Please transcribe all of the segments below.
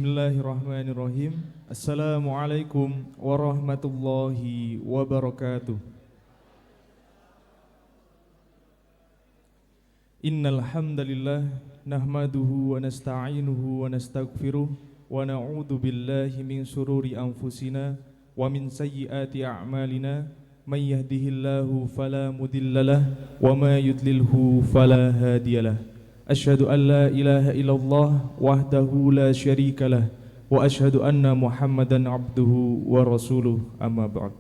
Bismillahirrahmanirrahim. Assalamualaikum warahmatullahi wabarakatuh. Innal hamdalillah nahmaduhu wa nasta'inuhu wa nastaghfiruh wa na'udzu billahi min shururi anfusina wa min sayyiati a'malina may yahdihillahu fala mudhillalah wa may yudlilhu fala hadiyalah. Asyhadu an la ilaha illallah wahdahu la syarikalah wa asyhadu anna Muhammadan abduhu wa rasuluh, amma ba'd.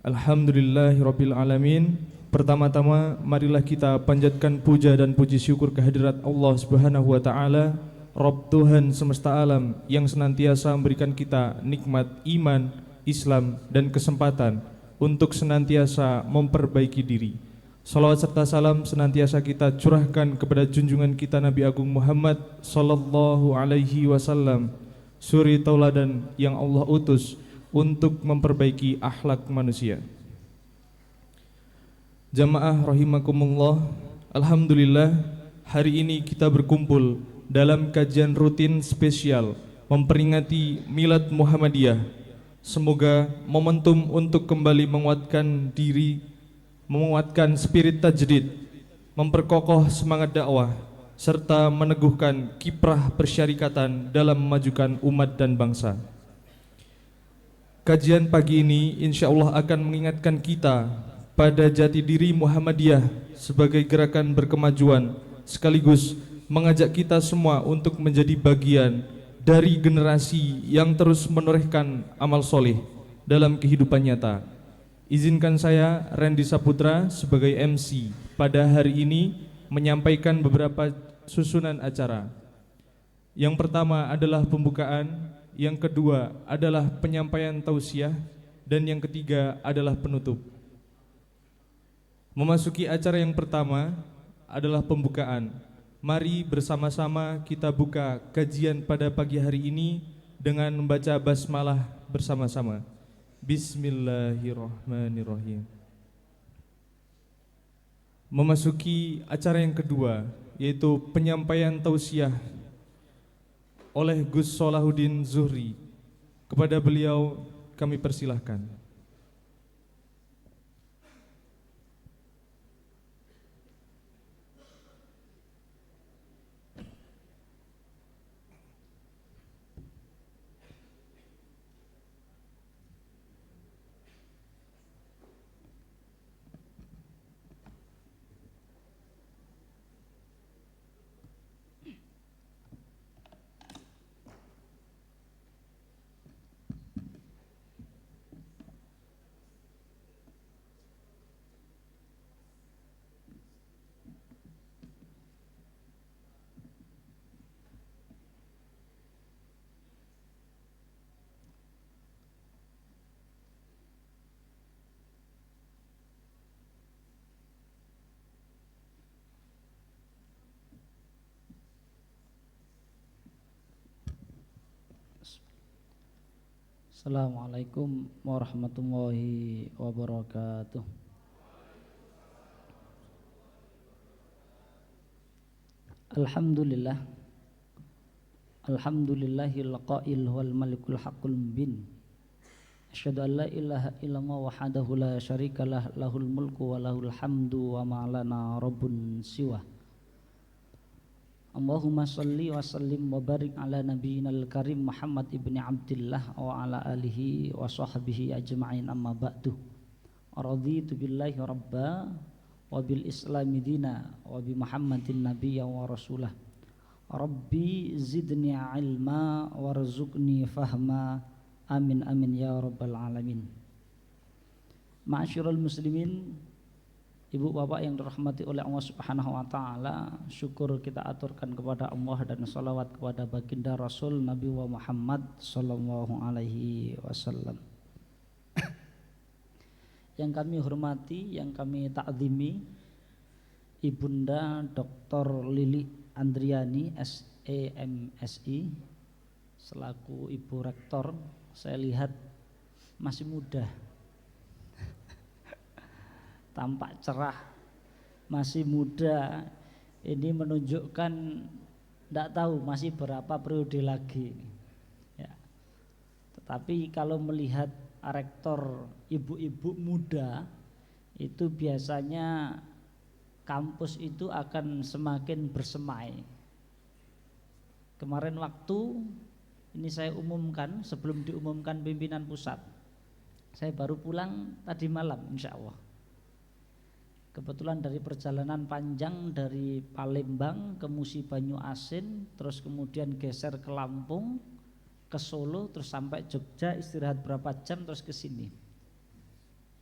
Alhamdulillahirabbil alamin. Pertama-tama marilah kita panjatkan puja dan puji syukur kehadirat Allah Subhanahu wa taala, Rabb Tuhan semesta alam yang senantiasa memberikan kita nikmat iman, Islam dan kesempatan untuk senantiasa memperbaiki diri. Salawat serta salam senantiasa kita curahkan kepada junjungan kita Nabi Agung Muhammad sallallahu alaihi wasallam, suri tauladan yang Allah utus untuk memperbaiki akhlak manusia. Jamaah rahimakumullah, alhamdulillah hari ini kita berkumpul dalam kajian rutin spesial memperingati Milad Muhammadiyah. Semoga momentum untuk kembali menguatkan diri, menguatkan spirit tajdid, memperkokoh semangat dakwah, serta meneguhkan kiprah persyarikatan dalam memajukan umat dan bangsa. Kajian pagi ini insya Allah akan mengingatkan kita pada jati diri Muhammadiyah sebagai gerakan berkemajuan, sekaligus mengajak kita semua untuk menjadi bagian dari generasi yang terus menorehkan amal soleh dalam kehidupan nyata. Izinkan saya, Randy Saputra, sebagai MC pada hari ini menyampaikan beberapa susunan acara. Yang pertama adalah pembukaan, yang kedua adalah penyampaian tausiah, dan yang ketiga adalah penutup. Memasuki acara yang pertama adalah pembukaan. Mari bersama-sama kita buka kajian pada pagi hari ini dengan membaca basmalah bersama-sama. Bismillahirrahmanirrahim. Memasuki acara yang kedua, yaitu penyampaian tausiah oleh Gus Solahuddin Zuhri. Kepada beliau kami persilahkan. Assalamualaikum warahmatullahi wabarakatuh. Alhamdulillah, alhamdulillahil qail wal malikul haqqul mubin. Asyhadu an la ilaha illallah wahdahu la syarikalah, lahul mulku wa lahul hamdu wa ma lana rabbun siwa. Allahumma salli wa sallim wa barik ala nabiyyinal karim Muhammad ibni Abdillah wa ala alihi wa sahbihi ajma'in, amma ba'du. Raditu billahi rabba wa bil islami dina wa bi Muhammadin nabiyya wa rasulah. Rabbi zidni ilma warzuqni fahma, amin amin ya rabbal alamin. Ma'asyiral muslimin, ibu bapak yang dirahmati oleh Allah Subhanahu wa taala, syukur kita aturkan kepada Allah dan salawat kepada baginda Rasul Nabi Muhammad sallallahu alaihi wasallam. Yang kami hormati, yang kami takzimi, Ibunda Dr. Lili Andriani SEMSI selaku Ibu Rektor. Saya lihat masih muda, tampak cerah, masih muda. Ini menunjukkan Tidak tahu masih berapa periode lagi. Ya. Tetapi kalau melihat rektor ibu-ibu muda, itu biasanya kampus itu akan semakin bersemai. Kemarin waktu ini saya umumkan, sebelum diumumkan pimpinan pusat, saya baru pulang tadi malam insya Allah. Kebetulan dari perjalanan panjang dari Palembang ke Musi Banyu Asin, terus kemudian geser ke Lampung, ke Solo, terus sampai Jogja, istirahat berapa jam, terus ke sini.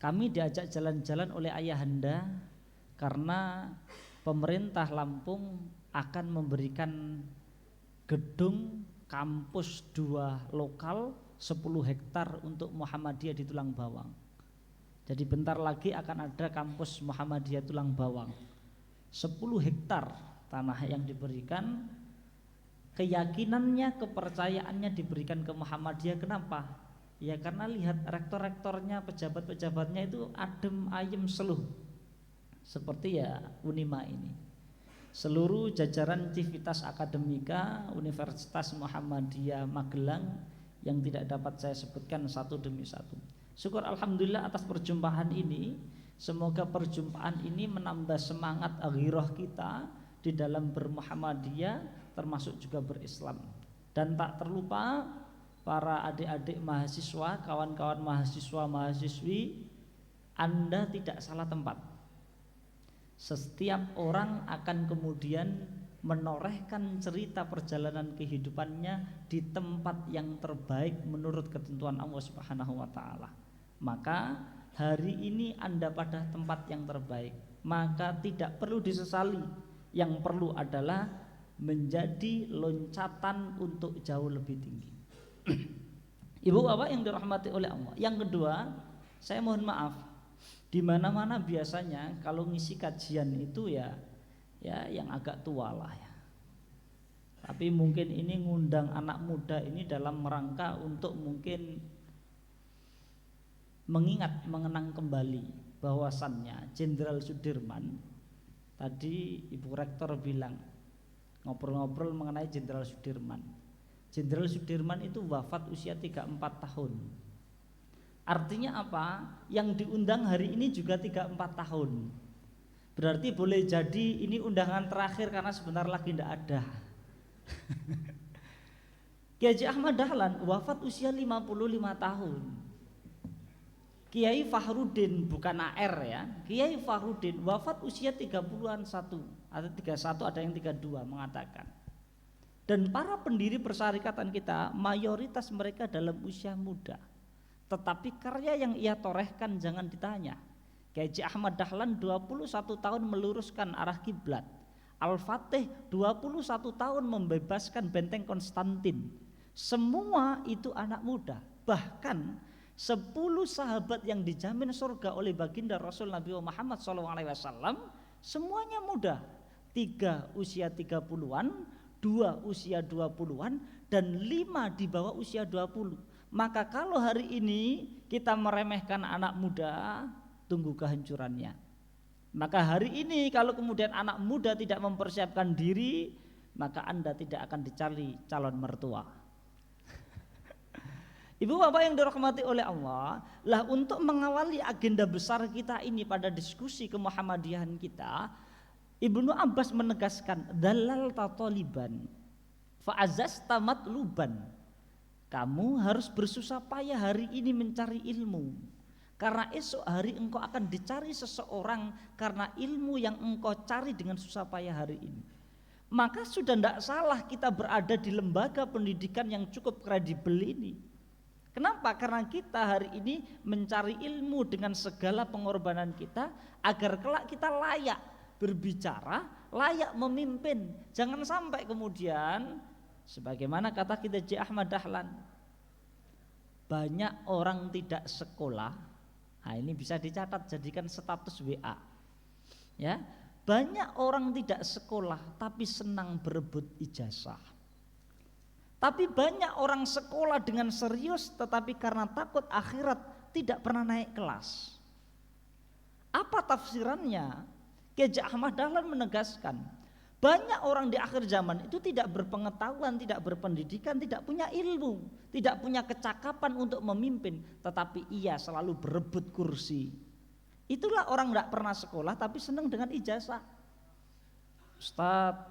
Kami diajak jalan-jalan oleh ayahanda karena pemerintah Lampung akan memberikan gedung kampus 2 lokal 10 hektar untuk Muhammadiyah di Tulang Bawang. Jadi bentar lagi akan ada kampus Muhammadiyah Tulang Bawang. 10 hektar tanah yang diberikan, keyakinannya, kepercayaannya diberikan ke Muhammadiyah. Kenapa? Ya karena lihat rektor-rektornya, pejabat-pejabatnya itu adem ayem seluh. Seperti ya Unima ini. Seluruh jajaran Civitas Akademika Universitas Muhammadiyah Magelang yang tidak dapat saya sebutkan satu demi satu. Syukur alhamdulillah atas perjumpaan ini. Semoga perjumpaan ini menambah semangat ghirah kita di dalam bermuhammadiyah, termasuk juga berislam. Dan tak terlupa para adik-adik mahasiswa, kawan-kawan mahasiswa, mahasiswi, Anda tidak salah tempat. Setiap orang akan kemudian menorehkan cerita perjalanan kehidupannya di tempat yang terbaik menurut ketentuan Allah Subhanahu wa taala. Maka hari ini Anda pada tempat yang terbaik, maka tidak perlu disesali. Yang perlu adalah menjadi loncatan untuk jauh lebih tinggi. Ibu bapak yang dirahmati oleh Allah. Yang kedua, saya mohon maaf, di mana-mana biasanya kalau ngisi kajian itu ya yang agak tua lah ya. Tapi mungkin ini ngundang anak muda ini dalam rangka untuk mungkin mengenang kembali bahwasannya Jenderal Sudirman, tadi Ibu Rektor bilang ngobrol-ngobrol mengenai Jenderal Sudirman. Jenderal Sudirman itu wafat usia 34 tahun. Artinya apa? Yang diundang hari ini juga 34 tahun. Berarti boleh jadi ini undangan terakhir karena sebentar lagi tidak ada. Kiai Haji Ahmad Dahlan wafat usia 55 tahun. Kiai Fahruddin, bukan AR ya, Kiai Fahruddin wafat usia 30-an 1, ada 31, ada yang 32 mengatakan. Dan para pendiri persyarikatan kita mayoritas mereka dalam usia muda. Tetapi karya yang ia torehkan jangan ditanya. Kiai Haji Ahmad Dahlan 21 tahun meluruskan arah kiblat. Al-Fatih 21 tahun membebaskan benteng Konstantin. Semua itu anak muda. Bahkan 10 sahabat yang dijamin surga oleh baginda Rasul Nabi Muhammad SAW semuanya muda. 3 usia 30-an, 2 usia 20-an, dan 5 di bawah usia 20. Maka kalau hari ini kita meremehkan anak muda, tunggu kehancurannya. Maka hari ini kalau kemudian anak muda tidak mempersiapkan diri, maka Anda tidak akan dicari calon mertua. Ibu bapak yang dirahmati oleh Allah, lah untuk mengawali agenda besar kita ini pada diskusi kemuhammadiyahan kita, Ibnu Abbas menegaskan dalal tatoliban fa'azasta matluban. Kamu harus bersusah payah hari ini mencari ilmu, karena esok hari engkau akan dicari seseorang karena ilmu yang engkau cari dengan susah payah hari ini. Maka sudah tidak salah kita berada di lembaga pendidikan yang cukup kredibel ini. Kenapa? Karena kita hari ini mencari ilmu dengan segala pengorbanan kita agar kelak kita layak berbicara, layak memimpin. Jangan sampai kemudian sebagaimana kata kita Haji Ahmad Dahlan, banyak orang tidak sekolah. Nah ini bisa dicatat, jadikan status WA. Ya, banyak orang tidak sekolah tapi senang berebut ijazah. Tapi banyak orang sekolah dengan serius tetapi karena takut akhirat tidak pernah naik kelas. Apa tafsirannya? Kiai Ahmad Dahlan menegaskan Banyak orang di akhir zaman itu tidak berpengetahuan, tidak berpendidikan, tidak punya ilmu, tidak punya kecakapan untuk memimpin, tetapi ia selalu berebut kursi. Itulah orang tidak pernah sekolah tapi senang dengan ijazah. Ustadz,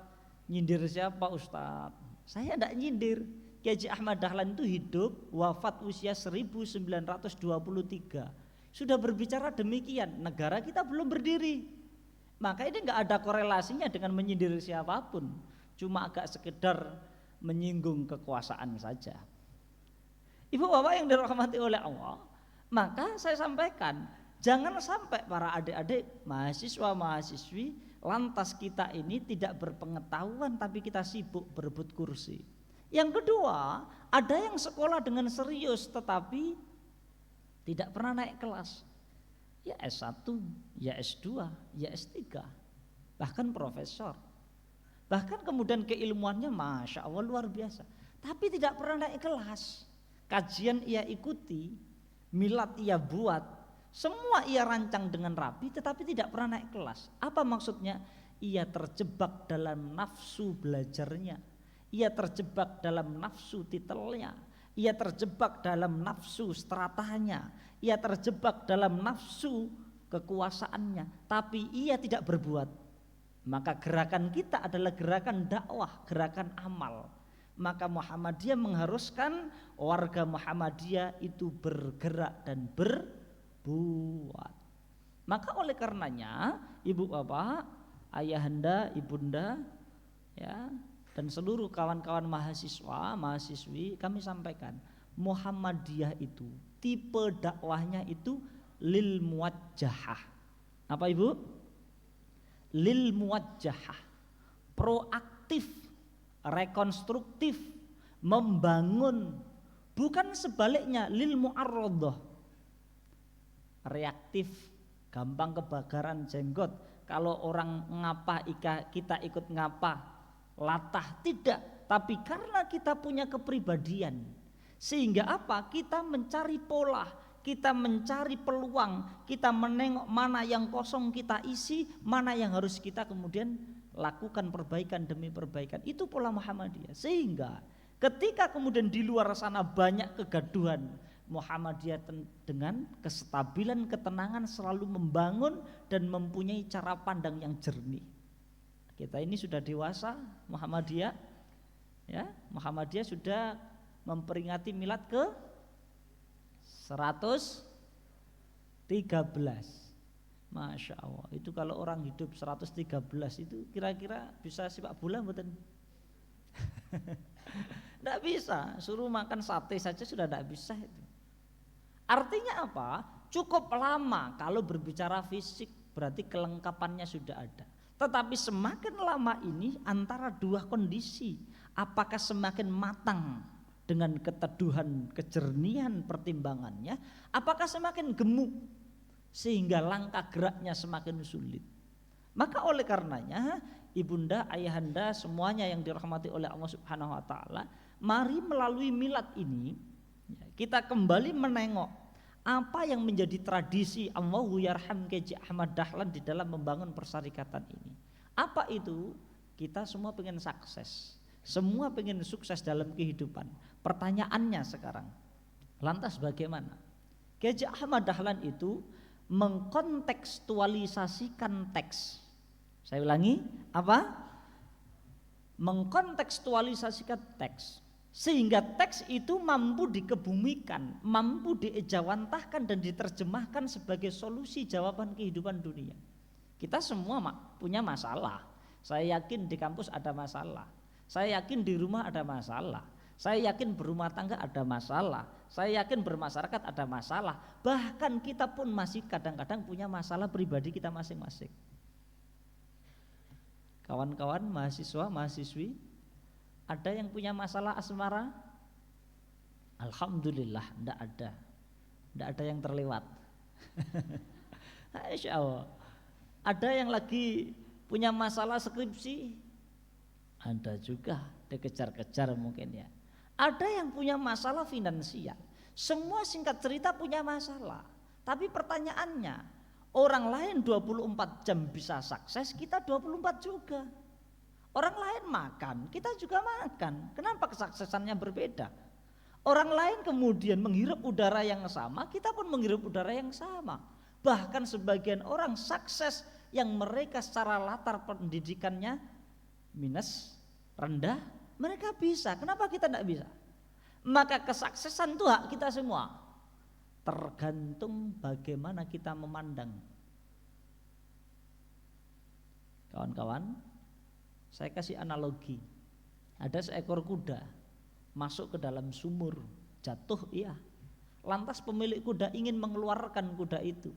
nyindir siapa Ustadz? Saya tidak nyindir. Kiai Haji Ahmad Dahlan itu hidup, wafat usia 1923. Sudah berbicara demikian, negara kita belum berdiri. Maka ini nggak ada korelasinya dengan menyindir siapapun, cuma agak sekedar menyinggung kekuasaan saja. Ibu bapak yang dirahmati oleh Allah, maka saya sampaikan, jangan sampai para adik-adik mahasiswa mahasiswi lantas kita ini tidak berpengetahuan tapi kita sibuk berebut kursi. Yang kedua, ada yang sekolah dengan serius tetapi tidak pernah naik kelas. Ya S1, ya S2, ya S3, bahkan profesor. Bahkan kemudian keilmuannya Masya Allah luar biasa. Tapi tidak pernah naik kelas. Kajian ia ikuti, milad ia buat, semua ia rancang dengan rapi tetapi tidak pernah naik kelas. Apa maksudnya? Ia terjebak dalam nafsu belajarnya. Ia terjebak dalam nafsu titelnya. Ia terjebak dalam nafsu stratanya, ia terjebak dalam nafsu kekuasaannya, tapi ia tidak berbuat. Maka gerakan kita adalah gerakan dakwah, gerakan amal. Maka Muhammadiyah mengharuskan warga Muhammadiyah itu bergerak dan berbuat. Maka oleh karenanya ibu bapak, ayahanda, ibunda, ya, dan seluruh kawan-kawan mahasiswa, mahasiswi kami sampaikan Muhammadiyah itu tipe dakwahnya itu lil muwajjahah. Apa ibu? Lil muwajjahah, proaktif, rekonstruktif, membangun, bukan sebaliknya lil mu'arradah, reaktif, gampang kebakaran jenggot. Kalau orang ngapa kita ikut ngapa, latah, tidak, tapi karena kita punya kepribadian sehingga apa? Kita mencari pola, kita mencari peluang, kita menengok mana yang kosong kita isi, mana yang harus kita kemudian lakukan perbaikan demi perbaikan. Itu pola Muhammadiyah. Sehingga ketika kemudian di luar sana banyak kegaduhan, Muhammadiyah dengan kestabilan, ketenangan selalu membangun dan mempunyai cara pandang yang jernih. Kita ini sudah dewasa, Muhammadiyah, ya, Muhammadiyah sudah memperingati milad ke 113. Masya Allah, itu kalau orang hidup 113 itu kira-kira bisa sepak bola mboten? Tidak bisa, suruh makan sate saja sudah tidak bisa itu. Artinya apa? Cukup lama kalau berbicara fisik, berarti kelengkapannya sudah ada. Tetapi semakin lama ini antara dua kondisi, apakah semakin matang dengan keteduhan, kejernihan pertimbangannya, apakah semakin gemuk sehingga langkah geraknya semakin sulit. Maka oleh karenanya ibunda, ayahanda, semuanya yang dirahmati oleh Allah Subhanahu wa taala, mari melalui milad ini kita kembali menengok apa yang menjadi tradisi Allahu yarham Kiai Haji Ahmad Dahlan di dalam membangun persyarikatan ini. Apa itu? Kita semua pengen sukses, semua pengen sukses dalam kehidupan. Pertanyaannya sekarang, lantas bagaimana? Kiai Haji Ahmad Dahlan itu mengkontekstualisasikan teks. Saya ulangi, apa? Mengkontekstualisasikan teks. Sehingga teks itu mampu dikebumikan, mampu diejawantahkan dan diterjemahkan sebagai solusi jawaban kehidupan dunia. Kita semua punya masalah. Saya yakin di kampus ada masalah. Saya yakin di rumah ada masalah. Saya yakin berumah tangga ada masalah. Saya yakin bermasyarakat ada masalah. Bahkan kita pun masih kadang-kadang punya masalah pribadi kita masing-masing. Kawan-kawan mahasiswa, mahasiswi, ada yang punya masalah asmara? Alhamdulillah, tidak ada. Tidak ada yang terlewat. Insya Allah. Ada yang lagi punya masalah skripsi? Ada juga, dikejar-kejar mungkin ya. Ada yang punya masalah finansial. Semua singkat cerita punya masalah. Tapi pertanyaannya, orang lain 24 jam bisa sukses, kita 24 juga. Orang lain makan, kita juga makan. Kenapa kesuksesannya berbeda? Orang lain kemudian menghirup udara yang sama, kita pun menghirup udara yang sama. Bahkan sebagian orang sukses yang mereka secara latar pendidikannya minus, rendah, mereka bisa. Kenapa kita tidak bisa? Maka kesuksesan itu hak kita semua. Tergantung bagaimana kita memandang. Kawan-kawan, saya kasih analogi. Ada seekor kuda masuk ke dalam sumur, jatuh, iya. Lantas pemilik kuda ingin mengeluarkan kuda itu.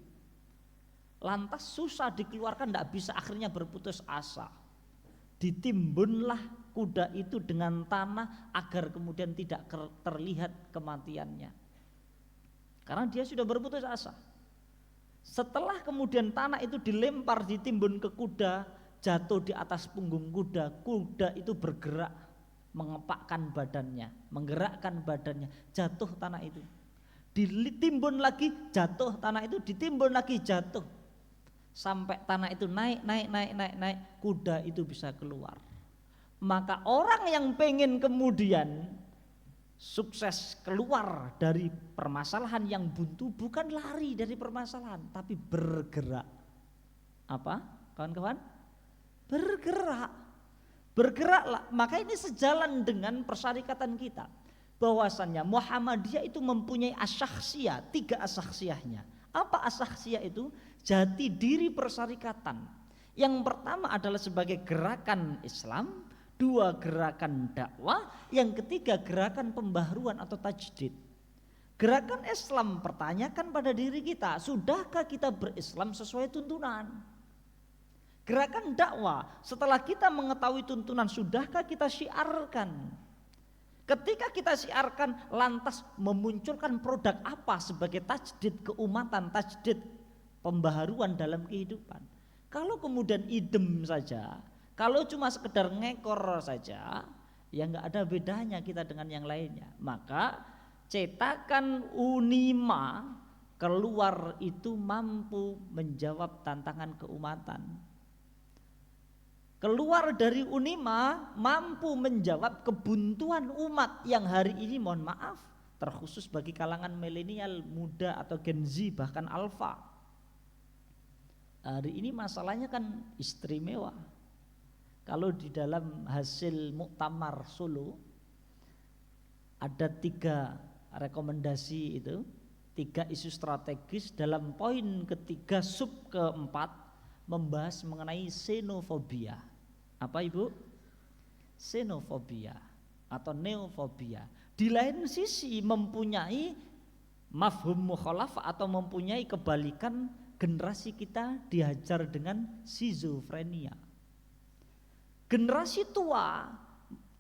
Lantas susah dikeluarkan, tidak bisa, akhirnya berputus asa. Ditimbunlah kuda itu dengan tanah agar kemudian tidak terlihat kematiannya. Karena dia sudah berputus asa. Setelah kemudian tanah itu dilempar, ditimbun ke kuda, jatuh di atas punggung kuda, kuda itu bergerak, mengepakkan badannya, menggerakkan badannya, jatuh tanah itu. Ditimbun lagi, jatuh tanah itu, ditimbun lagi, jatuh. Sampai tanah itu naik, kuda itu bisa keluar. Maka orang yang pengen kemudian sukses keluar dari permasalahan yang buntu, bukan lari dari permasalahan, tapi bergerak. Apa kawan-kawan? Bergeraklah. Maka ini sejalan dengan persyarikatan kita, bahwasannya Muhammadiyah itu mempunyai asyakhsiyah, 3 asyakhsiyahnya. Apa asyakhsiyah itu? Jati diri persyarikatan. Yang pertama adalah sebagai gerakan Islam, 2 gerakan dakwah, yang ketiga gerakan pembaharuan atau tajdid. Gerakan Islam, pertanyakan pada diri kita, sudahkah kita berislam sesuai tuntunan? Gerakan dakwah, setelah kita mengetahui tuntunan, sudahkah kita syiarkan? Ketika kita syiarkan, lantas memunculkan produk apa sebagai tajdid keumatan, tajdid pembaharuan dalam kehidupan. Kalau kemudian idem saja, kalau cuma sekedar ngekor saja, ya nggak ada bedanya kita dengan yang lainnya. Maka cetakan Unima keluar itu mampu menjawab tantangan keumatan. Keluar dari Unima mampu menjawab kebuntuan umat yang hari ini, mohon maaf, terkhusus bagi kalangan milenial, muda atau Gen Z, bahkan Alpha. Hari ini masalahnya kan istimewa. Kalau di dalam hasil Muktamar Solo ada 3 rekomendasi itu, 3 isu strategis, dalam poin ketiga sub keempat membahas mengenai xenofobia. Apa Ibu? Xenofobia atau neofobia. Di lain sisi mempunyai mafhum mukhalafah atau mempunyai kebalikan, generasi kita dihajar dengan skizofrenia. Generasi tua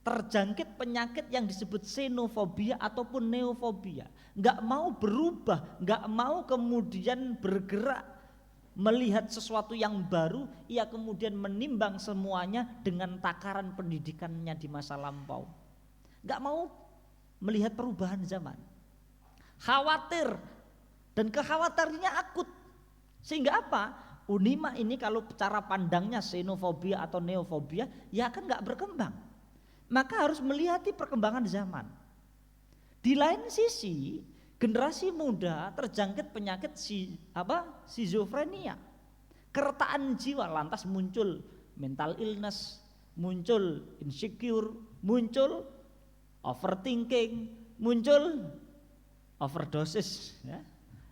terjangkit penyakit yang disebut xenofobia ataupun neofobia. Nggak mau berubah, nggak mau kemudian bergerak, melihat sesuatu yang baru, ia kemudian menimbang semuanya dengan takaran pendidikannya di masa lampau. Nggak mau melihat perubahan zaman. Khawatir, dan kekhawatirannya akut. Sehingga apa? Unima ini kalau cara pandangnya xenofobia atau neofobia, ya kan nggak berkembang. Maka harus melihati perkembangan zaman. Di lain sisi, generasi muda terjangkit penyakit skizofrenia, keretaan jiwa, lantas muncul mental illness, muncul insecure, muncul overthinking, muncul overdosis,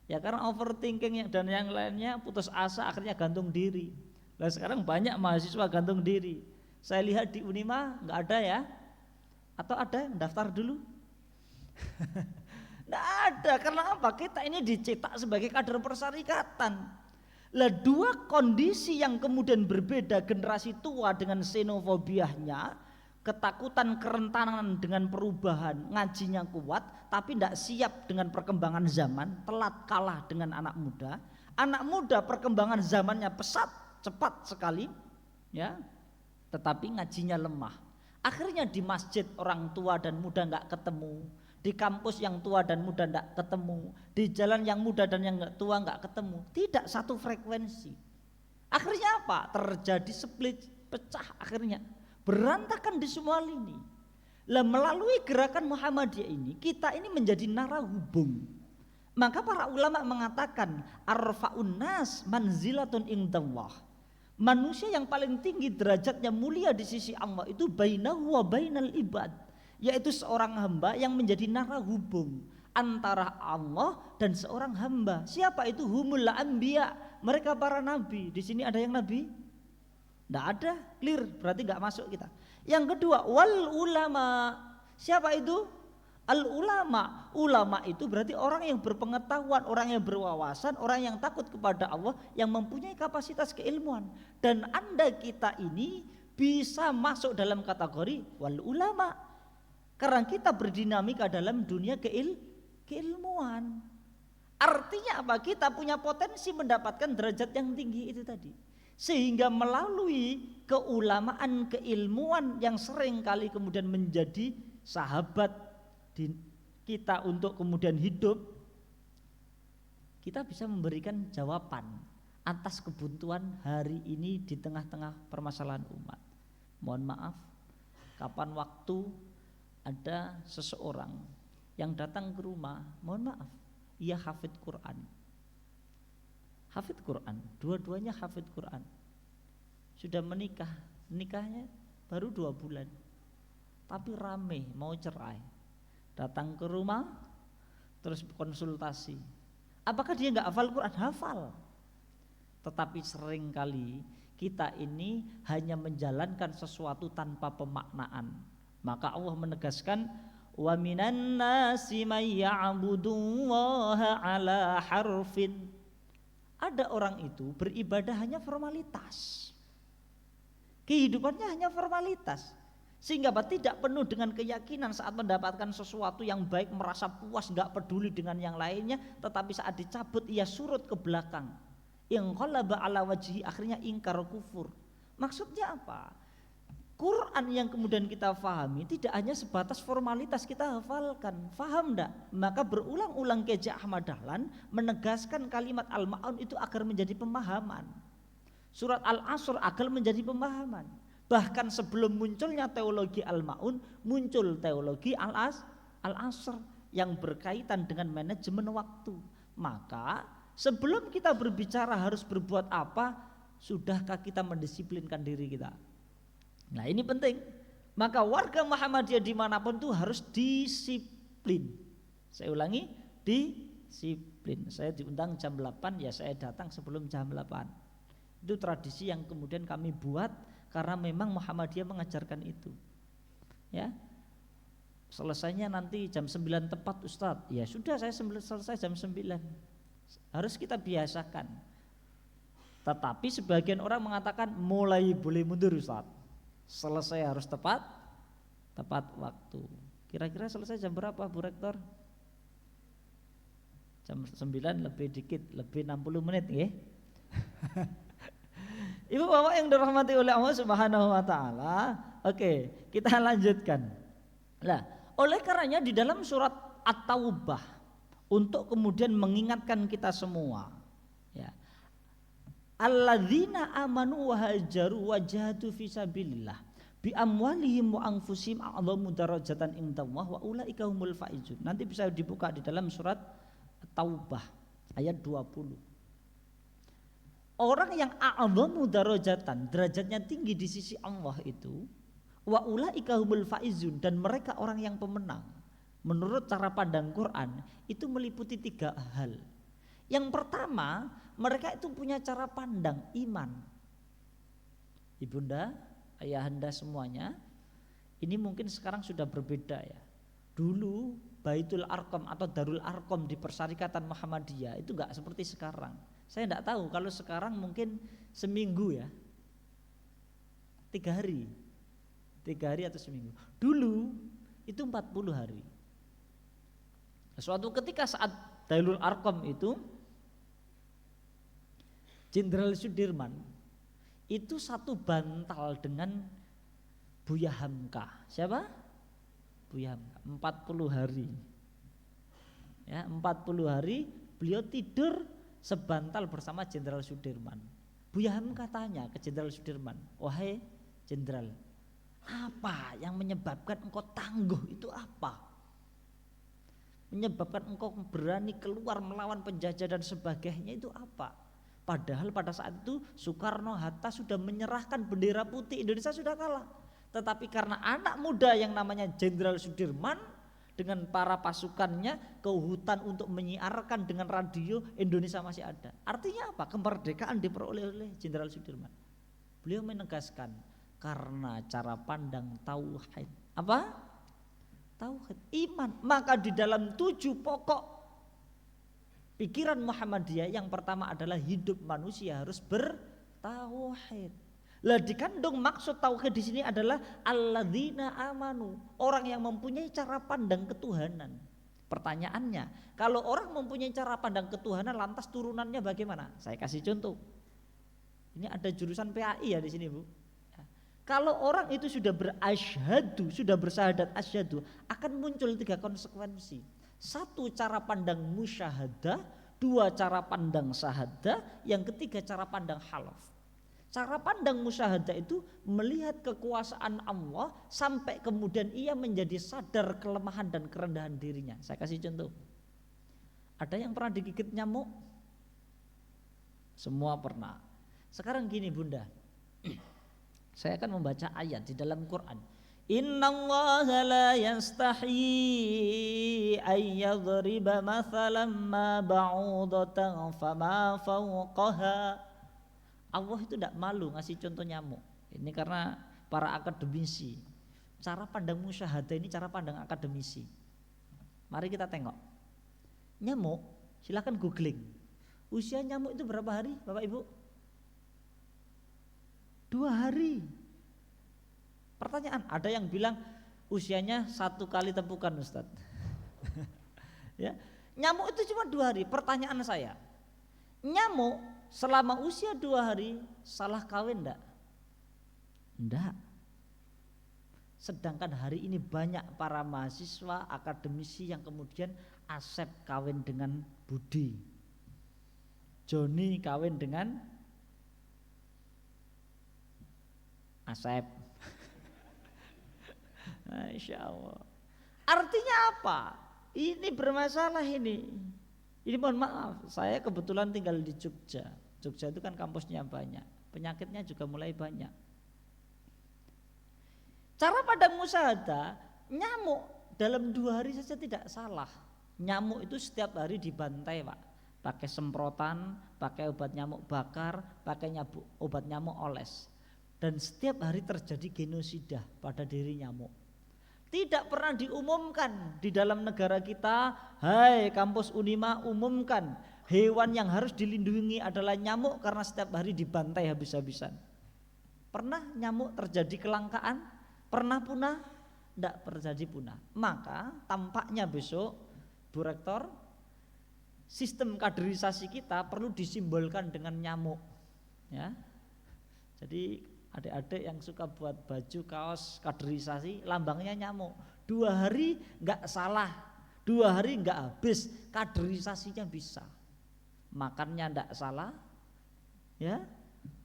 ya karena overthinking dan yang lainnya putus asa, akhirnya gantung diri. Nah sekarang banyak mahasiswa gantung diri. Saya lihat di Unima nggak ada ya, atau ada yang daftar dulu? Nggak ada. Karena apa? Kita ini dicetak sebagai kader persyarikatan. Lah 2 kondisi yang kemudian berbeda, generasi tua dengan xenofobianya, ketakutan, kerentanan dengan perubahan, ngajinya kuat tapi tidak siap dengan perkembangan zaman, telat kalah dengan anak muda. Anak muda perkembangan zamannya pesat, cepat sekali, ya, tetapi ngajinya lemah. Akhirnya di masjid orang tua dan muda nggak ketemu, di kampus yang tua dan muda nggak ketemu, di jalan yang muda dan yang tua nggak ketemu, tidak satu frekuensi. Akhirnya apa? Terjadi split, pecah akhirnya. berantakan di semua lini. Lah melalui gerakan Muhammadiyah ini kita ini menjadi narahubung. Maka para ulama mengatakan arfa'un nas manzilatun indallah. Manusia yang paling tinggi derajatnya mulia di sisi Allah itu bainahu wa bainal ibad, yaitu seorang hamba yang menjadi narahubung antara Allah dan seorang hamba. Siapa itu? Humul anbiya, mereka para nabi. Di sini ada yang nabi? Tidak ada, clear, berarti nggak masuk kita. Yang kedua, wal ulama. Siapa itu? Al ulama. Ulama itu berarti orang yang berpengetahuan, orang yang berwawasan, orang yang takut kepada Allah, yang mempunyai kapasitas keilmuan. Dan Anda kita ini bisa masuk dalam kategori wal ulama, karena kita berdinamika dalam dunia keilmuan. Artinya apa? Kita punya potensi mendapatkan derajat yang tinggi itu tadi. Sehingga melalui keulamaan, keilmuan yang sering kali kemudian menjadi sahabat kita untuk kemudian hidup, kita bisa memberikan jawaban atas kebuntuan hari ini di tengah-tengah permasalahan umat. Mohon maaf, kapan waktu ada seseorang yang datang ke rumah, mohon maaf, ia hafid Quran. Hafid Quran, dua-duanya hafid Quran. Sudah menikah, nikahnya baru 2 bulan. Tapi rame, mau cerai. Datang ke rumah, terus konsultasi. Apakah dia nggak hafal Quran? Hafal. Tetapi seringkali kita ini hanya menjalankan sesuatu tanpa pemaknaan. Maka Allah menegaskan, wa minan nasi may ya'budullaha ala harfin. Ada orang itu beribadah hanya formalitas, kehidupannya hanya formalitas, sehingga tidak penuh dengan keyakinan saat mendapatkan sesuatu yang baik, merasa puas, gak peduli dengan yang lainnya. Tetapi saat dicabut ia surut ke belakang, inqalaba ala wajhi, akhirnya ingkar kufur. Maksudnya apa? Quran yang kemudian kita fahami tidak hanya sebatas formalitas kita hafalkan, faham enggak? Maka berulang-ulang Kiai Ahmad Dahlan menegaskan kalimat al-ma'un itu agar menjadi pemahaman. Surat Al-Asr agar menjadi pemahaman. Bahkan sebelum munculnya teologi al-ma'un, muncul teologi al-asr yang berkaitan dengan manajemen waktu. Maka sebelum kita berbicara harus berbuat apa, sudahkah kita mendisiplinkan diri kita? Nah ini penting. Maka warga Muhammadiyah dimanapun itu harus disiplin. Saya ulangi, disiplin. Saya diundang jam 8, ya saya datang sebelum jam 8. Itu tradisi yang kemudian kami buat karena memang Muhammadiyah mengajarkan itu. Ya, selesainya nanti jam 9 tepat Ustadz. Ya sudah, saya selesai jam 9. Harus kita biasakan. Tetapi sebagian orang mengatakan mulai boleh mundur Ustadz. Selesai harus tepat waktu. Kira-kira selesai jam berapa Bu Rektor? Jam 9 lebih dikit, lebih 60 menit ya. Ibu bapak yang dirahmati oleh Allah Subhanahu wa taala. Oke, kita lanjutkan. Nah, oleh karenanya di dalam surat At-Taubah untuk kemudian mengingatkan kita semua, ya. Alladzina amanu wa hajaru wa jahadu fi sabilillah bi amwalihim wa anfusihim a'dhamu darajatan indallah wa ulaika humul faizun. Nanti bisa dibuka di dalam surat Taubah ayat 20. Orang yang a'dhamu darajatan, derajatnya tinggi di sisi Allah itu, wa ulaika humul faizun, dan mereka orang yang pemenang. Menurut cara pandang Quran itu meliputi 3 hal. Yang pertama, mereka itu punya cara pandang iman. Ibunda, ayahanda semuanya, ini mungkin sekarang sudah berbeda ya. Dulu Baitul Arqam atau Darul Arqam di Persyarikatan Muhammadiyah itu enggak seperti sekarang. Saya enggak tahu, kalau sekarang mungkin seminggu ya, 3 hari 3 hari atau seminggu. Dulu itu 40 hari. Suatu ketika saat Darul Arqam itu, Jenderal Sudirman itu satu bantal dengan Buya Hamka. Siapa? Buya Hamka. 40 hari. Ya, 40 hari beliau tidur sebantal bersama Jenderal Sudirman. Buya Hamka tanya ke Jenderal Sudirman, "Wahai Jenderal, Apa yang menyebabkan engkau tangguh itu apa? Menyebabkan engkau berani keluar melawan penjajah dan sebagainya itu apa? Padahal pada saat itu Soekarno Hatta sudah menyerahkan bendera putih, Indonesia sudah kalah. Tetapi karena anak muda yang namanya Jenderal Sudirman dengan para pasukannya ke hutan untuk menyiarkan dengan radio, Indonesia masih ada. Artinya apa? Kemerdekaan diperoleh oleh Jenderal Sudirman. Beliau menegaskan karena cara pandang tauhid. Apa? Tauhid, iman. Maka di dalam 7 pokok pikiran Muhammadiyah yang pertama adalah hidup manusia harus bertauhid. Lah dikandung maksud tauhid di sini adalah alladzina amanu, orang yang mempunyai cara pandang ketuhanan. Pertanyaannya, kalau orang mempunyai cara pandang ketuhanan lantas turunannya bagaimana? Saya kasih contoh. Ini ada jurusan PAI ya di sini, Bu. Kalau orang itu sudah berasyhadu, sudah bersyahadat asyhadu, akan muncul 3 konsekuensi. 1 cara pandang musyahadah, 2 cara pandang syahadah, yang ketiga cara pandang halaf. Cara pandang musyahadah itu melihat kekuasaan Allah sampai kemudian ia menjadi sadar kelemahan dan kerendahan dirinya. Saya kasih contoh. Ada yang pernah digigit nyamuk? Semua pernah. Sekarang gini Bunda, saya akan membaca ayat di dalam Quran. Innallaha la yastahi ayyadriba mathalan ma ba'udatan fama fawqaha. Allah itu tidak malu ngasih contoh nyamuk. Ini karena para akademisi. Cara pandang musyahadah ini cara pandang akademisi. Mari kita tengok. Nyamuk, silakan googling. Usia nyamuk itu berapa hari Bapak Ibu? 2 hari. Pertanyaan, ada yang bilang usianya 1 kali tepukan Ustadz. Ya, nyamuk itu cuma 2 hari. Pertanyaan saya, nyamuk selama usia 2 hari salah kawin enggak? Enggak. Sedangkan hari ini banyak para mahasiswa akademisi yang kemudian Asep kawin dengan Budi, Joni kawin dengan Asep. Masya Allah. Artinya apa? Ini bermasalah ini. Ini mohon maaf, saya kebetulan tinggal di Jogja. Jogja itu kan kampusnya banyak, penyakitnya juga mulai banyak. Cara pandang musyahadah, nyamuk dalam 2 hari saja tidak salah. Nyamuk itu setiap hari dibantai Pak, pakai semprotan, pakai obat nyamuk bakar, pakai obat nyamuk oles. Dan setiap hari terjadi genosida pada diri nyamuk. Tidak pernah diumumkan di dalam negara kita, hai kampus Unima umumkan hewan yang harus dilindungi adalah nyamuk karena setiap hari dibantai habis-habisan. Pernah nyamuk terjadi kelangkaan? Pernah punah? Tidak terjadi punah. Maka tampaknya besok Bu Rektor, sistem kaderisasi kita perlu disimbolkan dengan nyamuk. Ya. Jadi adik-adik yang suka buat baju, kaos, kaderisasi, lambangnya nyamuk. 2 hari enggak salah, 2 hari enggak habis, kaderisasinya bisa. Makannya enggak salah, ya,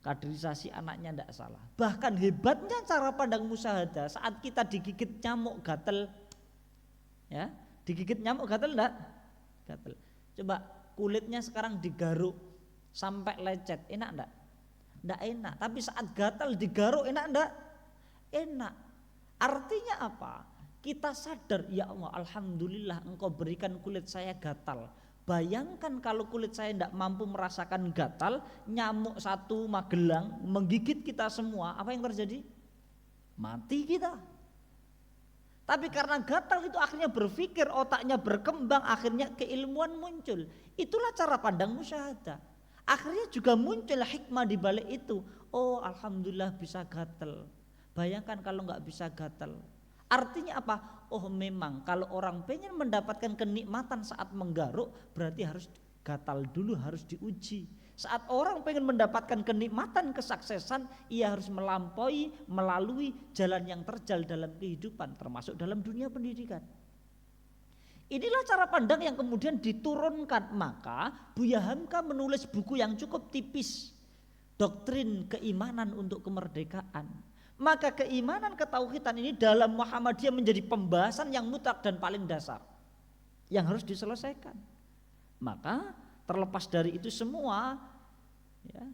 kaderisasi anaknya enggak salah. Bahkan hebatnya cara pandang musyahadah saat kita digigit nyamuk gatel, ya, digigit nyamuk gatel enggak? Gatel. Coba kulitnya sekarang digaruk sampai lecet, enak enggak? Enggak enak, tapi saat gatal digaruk enak enggak? Enak. Artinya apa? Kita sadar, ya Allah, alhamdulillah engkau berikan kulit saya gatal. Bayangkan kalau kulit saya enggak mampu merasakan gatal, nyamuk 1 Magelang menggigit kita semua, apa yang terjadi? Mati kita. Tapi karena gatal itu akhirnya berpikir, otaknya berkembang, akhirnya keilmuan muncul. Itulah cara pandang musyahadah. Akhirnya juga muncul hikmah di balik itu. Oh alhamdulillah bisa gatal. Bayangkan kalau nggak bisa gatal. Artinya apa? Oh memang kalau orang pengen mendapatkan kenikmatan saat menggaruk berarti harus gatal dulu, harus diuji. Saat orang pengen mendapatkan kenikmatan kesuksesan, ia harus melalui jalan yang terjal dalam kehidupan, termasuk dalam dunia pendidikan. Inilah cara pandang yang kemudian diturunkan. Maka Buya Hamka menulis buku yang cukup tipis, Doktrin Keimanan untuk Kemerdekaan. Maka keimanan ketauhidan ini dalam Muhammadiyah menjadi pembahasan yang mutlak dan paling dasar yang harus diselesaikan. Maka terlepas dari itu semua, ya,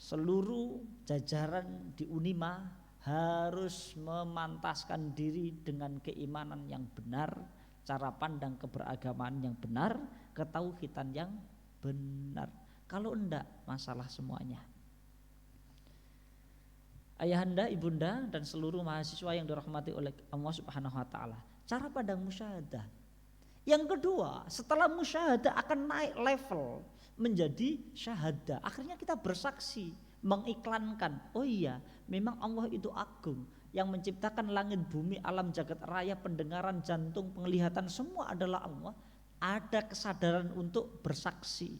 seluruh jajaran di Unima harus memantaskan diri dengan keimanan yang benar, cara pandang keberagamaan yang benar, ketauhidan yang benar. Kalau enggak, masalah semuanya. Ayahanda, ibunda, dan seluruh mahasiswa yang dirahmati oleh Allah Subhanahu wa taala, cara pandang musyahadah. Yang kedua, setelah musyahadah akan naik level menjadi syahadah. Akhirnya kita bersaksi, mengiklankan, oh iya, memang Allah itu agung, yang menciptakan langit, bumi, alam jagat raya, pendengaran, jantung, penglihatan, semua adalah Allah. Ada kesadaran untuk bersaksi.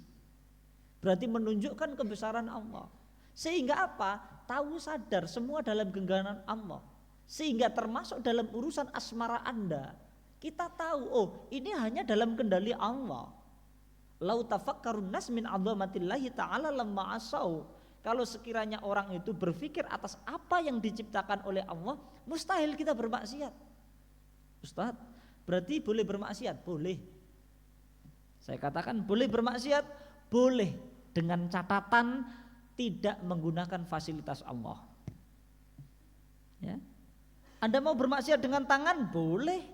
Berarti menunjukkan kebesaran Allah. Sehingga apa? Tahu sadar semua dalam genggaman Allah. Sehingga termasuk dalam urusan asmara Anda, kita tahu, oh ini hanya dalam kendali Allah. Lau tafakkarun nas min 'azamatillahi ta'ala lamma asau. Kalau sekiranya orang itu berpikir atas apa yang diciptakan oleh Allah, mustahil kita bermaksiat. Ustaz, berarti boleh bermaksiat? Boleh. Saya katakan boleh bermaksiat, boleh, dengan catatan tidak menggunakan fasilitas Allah. Ya. Anda mau bermaksiat dengan tangan? Boleh.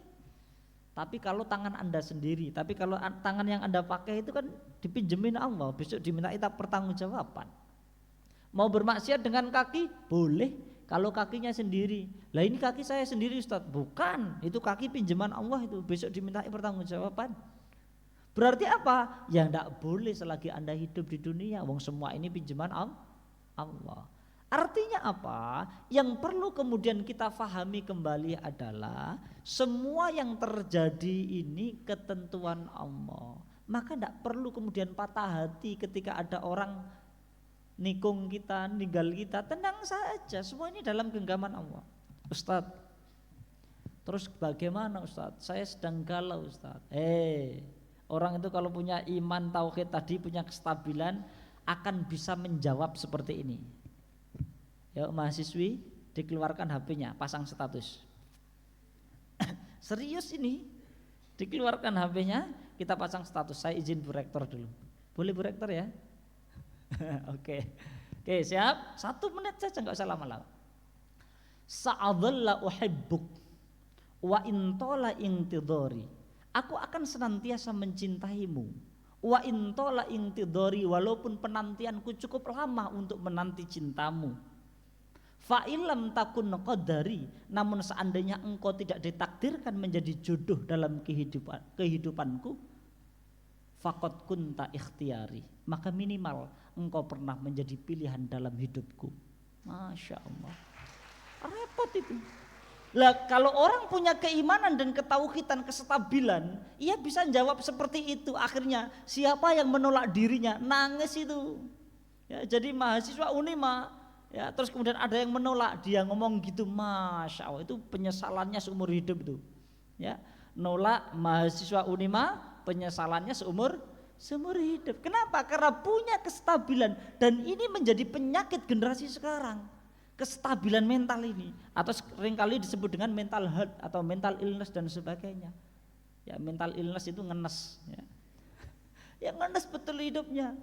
Tapi kalau tangan Anda sendiri, tapi kalau tangan yang Anda pakai itu kan dipinjemin Allah, besok dimintai pertanggungjawaban. Mau bermaksiat dengan kaki? Boleh. Kalau kakinya sendiri. Lah ini kaki saya sendiri Ustaz. Bukan, itu kaki pinjaman Allah itu, besok dimintai pertanggungjawaban. Berarti apa? Ya enggak boleh selagi Anda hidup di dunia. Wong semua ini pinjaman Allah. Artinya apa? Yang perlu kemudian kita fahami kembali adalah semua yang terjadi ini ketentuan Allah. Maka enggak perlu kemudian patah hati ketika ada orang nikung kita, ninggal kita. Tenang saja, semua ini dalam genggaman Allah. Ustadz, terus bagaimana Ustadz? Saya sedang galau Ustadz. Orang itu kalau punya iman tauhid tadi, punya kestabilan, akan bisa menjawab seperti ini. Ya mahasiswi, dikeluarkan HP-nya, pasang status. Serius ini, dikeluarkan HP-nya, kita pasang status. Saya izin Bu Rektor dulu. Boleh Bu Rektor ya? Oke, siap? 1 menit saja, nggak usah lama-lama. Sa'adhalla uhibbuk wa intola intidori. Aku akan senantiasa mencintaimu. Wa intola intidori, walaupun penantianku cukup lama untuk menanti cintamu. Fa illam takun qadari, namun seandainya engkau tidak ditakdirkan menjadi jodoh dalam kehidupanku, faqad kunta ikhtiyari, maka minimal engkau pernah menjadi pilihan dalam hidupku. Masya Allah, repot itu. Lah kalau orang punya keimanan dan ketauhidan, kestabilan, ia bisa jawab seperti itu. Akhirnya siapa yang menolak dirinya, nangis itu. Ya, jadi mahasiswa Unima, ya, terus kemudian ada yang menolak, dia ngomong gitu, Masya Allah, itu penyesalannya seumur hidup itu. Ya, nolak mahasiswa Unima, penyesalannya seumur hidup. Kenapa? Karena punya kestabilan, dan ini menjadi penyakit generasi sekarang. Kestabilan mental ini, atau seringkali disebut dengan mental health atau mental illness dan sebagainya. Ya, mental illness itu ngenes, ya. Yang ngenes betul hidupnya.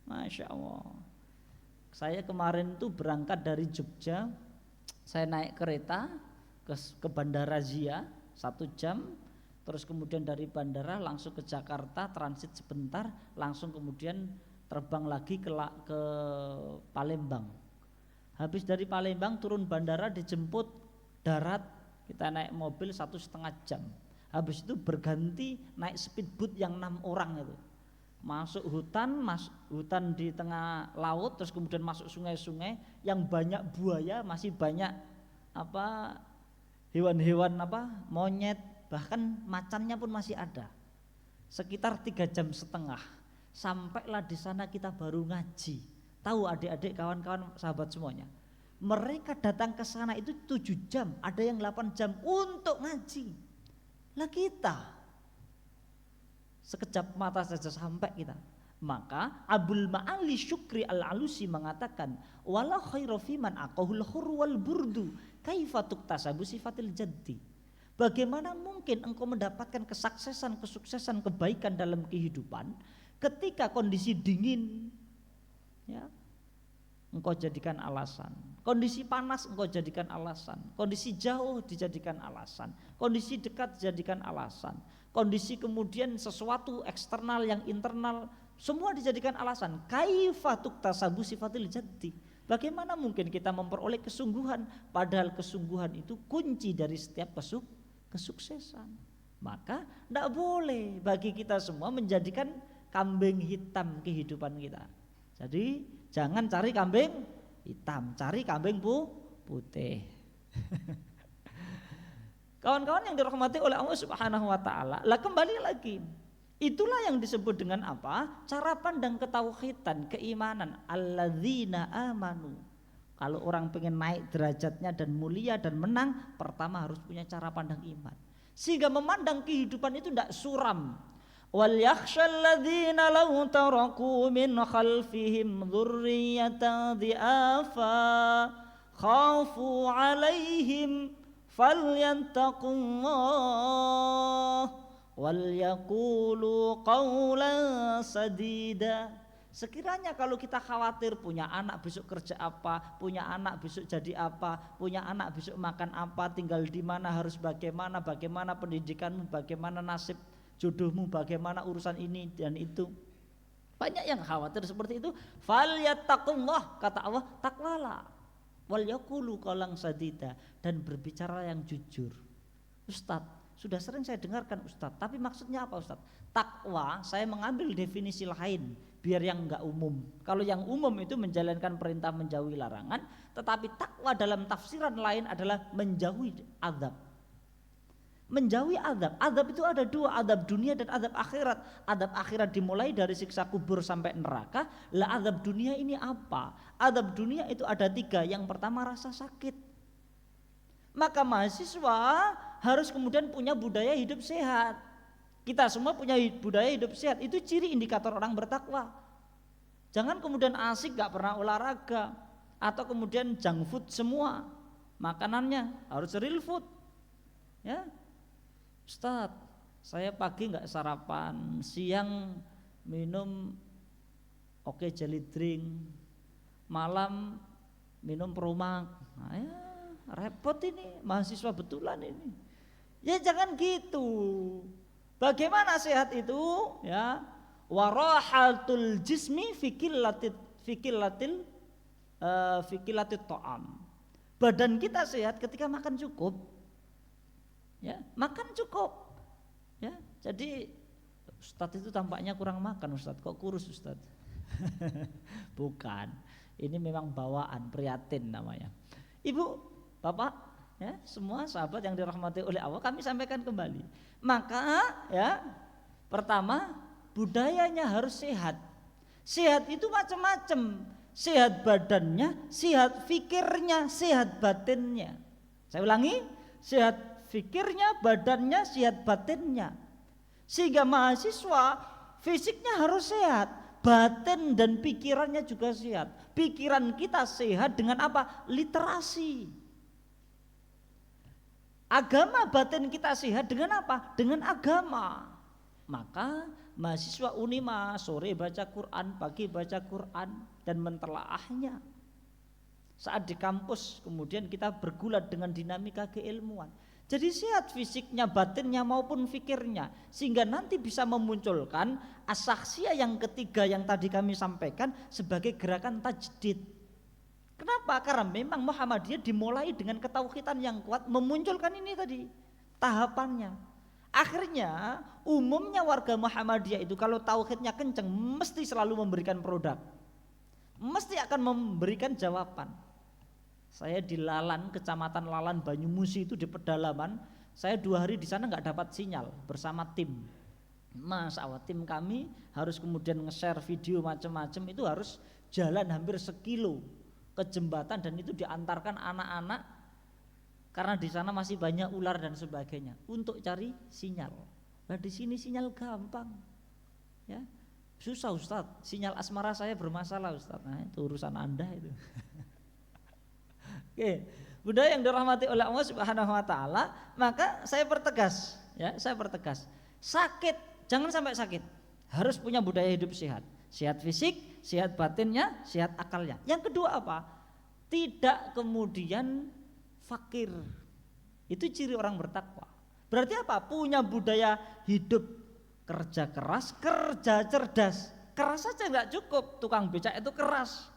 Masya Allah. Saya kemarin tuh berangkat dari Jogja, saya naik kereta ke Bandara Zia 1 jam, terus kemudian dari bandara langsung ke Jakarta, transit sebentar, langsung kemudian terbang lagi ke Palembang. Habis dari Palembang turun bandara, dijemput darat, kita naik mobil 1,5 jam. Habis itu berganti naik speedboat yang 6 orang itu. Masuk hutan di tengah laut, terus kemudian masuk sungai-sungai yang banyak buaya, masih banyak hewan-hewan monyet, bahkan macannya pun masih ada. Sekitar 3,5 jam. Sampailah di sana kita baru ngaji. Tahu adik-adik, kawan-kawan, sahabat semuanya, mereka datang ke sana itu 7 jam, ada yang 8 jam untuk ngaji. Lah kita sekejap mata saja sampai kita. Maka Abul Ma'ali Syukri Al-Alusi mengatakan wala khairu fiman aqahul khurru wal burdu kaifa tuktasabu sifatil jaddi. Bagaimana mungkin engkau mendapatkan kesuksesan, kebaikan dalam kehidupan ketika kondisi dingin, ya, engkau jadikan alasan. Kondisi panas engkau jadikan alasan. Kondisi jauh dijadikan alasan. Kondisi dekat dijadikan alasan. Kondisi kemudian sesuatu eksternal yang internal semua dijadikan alasan. Kaifa tuktasabu sifatil jaddi. Bagaimana mungkin kita memperoleh kesungguhan padahal kesungguhan itu kunci dari setiap kesuksesan. Maka tidak boleh bagi kita semua menjadikan kambing hitam kehidupan kita. Jadi jangan cari kambing hitam, cari kambing putih. Kawan-kawan yang dirahmati oleh Allah Subhanahu wa taala, lah kembali lagi. Itulah yang disebut dengan apa? Cara pandang ketauhidan, keimanan. Alladzina amanu. Kalau orang pengen naik derajatnya dan mulia dan menang, pertama harus punya cara pandang iman. Sehingga memandang kehidupan itu tidak suram. Wal yakhshal ladzina law taraku min khalfihim dzurriyyatan dhi'afa khafu 'alaihim falyattaqullah wal yaqulu qawlan sadida. Sekiranya kalau kita khawatir punya anak besok kerja apa, punya anak besok jadi apa, punya anak besok makan apa, tinggal di mana, harus bagaimana, bagaimana pendidikanmu, bagaimana nasib jodohmu, bagaimana urusan ini dan itu. Banyak yang khawatir seperti itu. Falyattaqullah, kata Allah, takwalah. Wal yaqulu qawlan sadida, dan berbicara yang jujur. Ustadz, sudah sering saya dengarkan Ustadz, tapi maksudnya apa Ustadz? Takwa, saya mengambil definisi lain biar yang enggak umum. Kalau yang umum itu menjalankan perintah menjauhi larangan, tetapi takwa dalam tafsiran lain adalah menjauhi azab. Menjauhi azab. Azab itu ada dua, azab dunia dan azab akhirat. Azab akhirat dimulai dari siksa kubur sampai neraka. Lah azab dunia ini apa? Azab dunia itu ada tiga. Yang pertama rasa sakit. Maka mahasiswa harus kemudian punya budaya hidup sehat. Kita semua punya budaya hidup sehat. Itu ciri indikator orang bertakwa. Jangan kemudian asik gak pernah olahraga, atau kemudian junk food semua makanannya, harus real food. Ya, Ustadz, saya pagi gak sarapan, siang minum jelly drink, malam minum Promak. Nah, ya, repot ini, mahasiswa betulan ini. Ya jangan gitu. Bagaimana sehat itu? Ya, warahatul jismi fikilatil ta'am. Badan kita sehat ketika makan cukup. Ya, makan cukup. Ya, jadi Ustadz itu tampaknya kurang makan Ustadz, kok kurus Ustadz? Bukan. Ini memang bawaan, priatin namanya. Ibu, Bapak, ya, semua sahabat yang dirahmati oleh Allah, kami sampaikan kembali. Maka ya, pertama budayanya harus sehat. Sehat itu macam-macam. Sehat badannya, sehat fikirnya, sehat batinnya. Saya ulangi, sehat fikirnya, badannya, sehat batinnya. Sehingga mahasiswa fisiknya harus sehat, batin dan pikirannya juga sehat. Pikiran kita sehat dengan apa? Literasi. Agama batin kita sehat dengan apa? Dengan agama. Maka mahasiswa Unima sore baca Quran, pagi baca Quran dan mentelaahnya. Saat di kampus kemudian kita bergulat dengan dinamika keilmuan. Jadi sehat fisiknya, batinnya maupun fikirnya, sehingga nanti bisa memunculkan as-sakhsiyah yang ketiga yang tadi kami sampaikan sebagai gerakan tajdid. Kenapa? Karena memang Muhammadiyah dimulai dengan ketauhidan yang kuat, memunculkan ini tadi tahapannya. Akhirnya umumnya warga Muhammadiyah itu kalau tauhidnya kenceng mesti selalu memberikan produk, mesti akan memberikan jawaban. Saya di Lalan, kecamatan Lalan Banyumusi itu di pedalaman, saya 2 hari di sana nggak dapat sinyal bersama tim. Mas Allah, tim kami harus kemudian nge-share video macam-macam, itu harus jalan hampir 1 kilo ke jembatan dan itu diantarkan anak-anak karena di sana masih banyak ular dan sebagainya untuk cari sinyal. Nah di sini sinyal gampang, ya. Susah Ustadz, sinyal asmara saya bermasalah Ustadz. Nah itu urusan Anda itu. Oke, budaya yang dirahmati oleh Allah Subhanahu wa taala, maka saya pertegas, ya, saya pertegas. Sakit, jangan sampai sakit. Harus punya budaya hidup sehat. Sehat fisik, sehat batinnya, sehat akalnya. Yang kedua apa? Tidak kemudian fakir. Itu ciri orang bertakwa. Berarti apa? Punya budaya hidup kerja keras, kerja cerdas. Keras saja enggak cukup, tukang becak itu keras.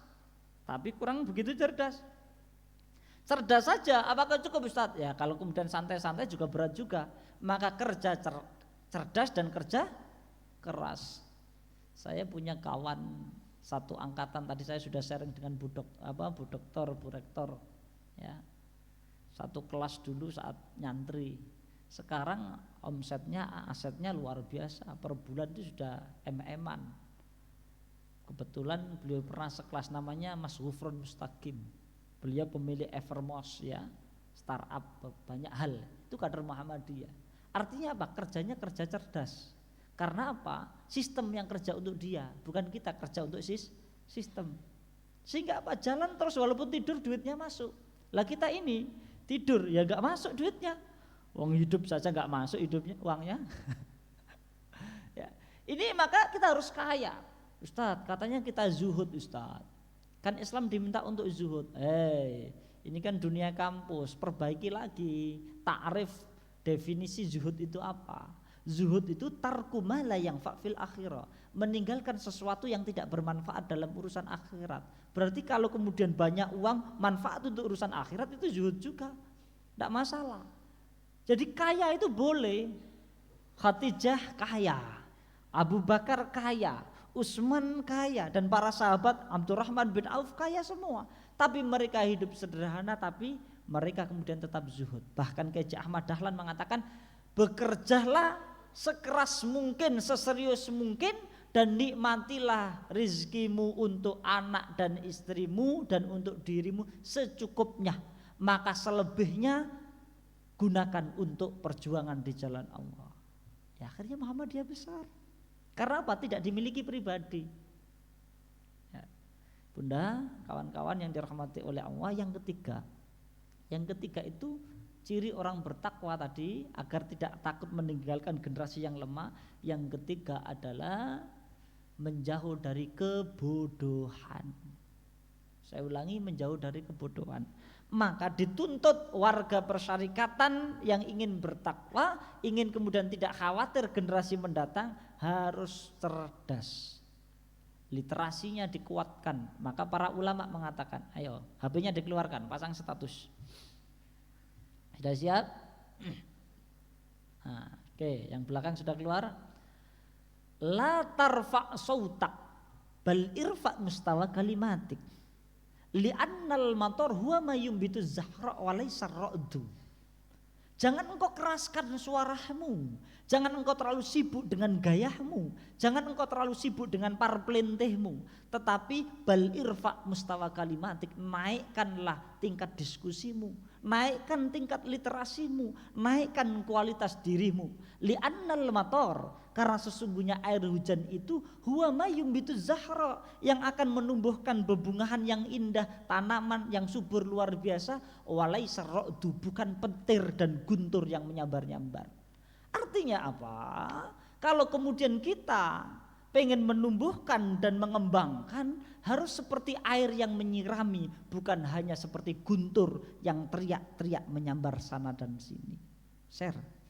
Tapi kurang begitu cerdas. Cerdas saja, apakah cukup Ustadz? Ya kalau kemudian santai-santai juga berat juga. Maka kerja cerdas dan kerja keras. Saya punya kawan satu angkatan, tadi saya sudah sharing dengan Bu Doktor, Bu Rektor, ya. Satu kelas dulu saat nyantri. Sekarang omsetnya, asetnya luar biasa. Per bulan itu sudah MM-an. Kebetulan beliau pernah sekelas, namanya Mas Gufron Mustaqim. Beliau pemilik Evermos, ya, startup banyak hal. Itu kader Muhammadiyah. Artinya apa? Kerjanya kerja cerdas. Karena apa? Sistem yang kerja untuk dia, bukan kita kerja untuk sistem. Sehingga apa? Jalan terus, walaupun tidur duitnya masuk. Lah kita ini tidur ya nggak masuk duitnya. Uang hidup saja nggak masuk hidupnya, uangnya. Ya. Ini maka kita harus kaya. Ustadz, katanya kita zuhud Ustadz. Kan Islam diminta untuk zuhud. Ini kan dunia kampus, perbaiki lagi takrif definisi zuhud itu apa? Zuhud itu tarku ma la yanfa' fil akhirah, meninggalkan sesuatu yang tidak bermanfaat dalam urusan akhirat. Berarti kalau kemudian banyak uang manfaat untuk urusan akhirat, itu zuhud juga, tidak masalah. Jadi kaya itu boleh. Khadijah kaya, Abu Bakar kaya, Utsman kaya, dan para sahabat Abdurrahman bin Auf kaya semua. Tapi mereka hidup sederhana, tapi mereka kemudian tetap zuhud. Bahkan Kiai Ahmad Dahlan mengatakan, bekerjalah sekeras mungkin, seserius mungkin, dan nikmatilah rizkimu untuk anak dan istrimu dan untuk dirimu secukupnya. Maka selebihnya gunakan untuk perjuangan di jalan Allah. Ya, akhirnya Muhammadiyah besar. Karena apa? Tidak dimiliki pribadi. Ya. Bunda, kawan-kawan yang dirahmati oleh Allah, yang ketiga itu ciri orang bertakwa tadi, agar tidak takut meninggalkan generasi yang lemah. Yang ketiga adalah menjauh dari kebodohan. Saya ulangi, menjauh dari kebodohan. Maka dituntut warga persyarikatan yang ingin bertakwa, ingin kemudian tidak khawatir generasi mendatang, harus cerdas. Literasinya dikuatkan. Maka para ulama mengatakan, ayo HP-nya dikeluarkan, pasang status. Sudah siap? Nah, oke, yang belakang sudah keluar. La tarfa' sautak bal irfa' mustawa kalimatik. Li'annal mator huwa ma yumbitu zahra wa laysa ra'du. Jangan engkau keraskan suaramu, jangan engkau terlalu sibuk dengan gayamu, jangan engkau terlalu sibuk dengan parplentehmu, tetapi bal irfa mustawa kalimatik, naikkanlah tingkat diskusimu, naikkan tingkat literasimu, naikkan kualitas dirimu. Li'annal mator, karena sesungguhnya air hujan itu huwa ma yumbitu zahra, yang akan menumbuhkan bebungahan yang indah, tanaman yang subur luar biasa, walaysa ra'du, bukan petir dan guntur yang menyambar-nyambar. Artinya apa? Kalau kemudian kita pengen menumbuhkan dan mengembangkan, harus seperti air yang menyirami, bukan hanya seperti guntur yang teriak-teriak menyambar sana dan sini. Share.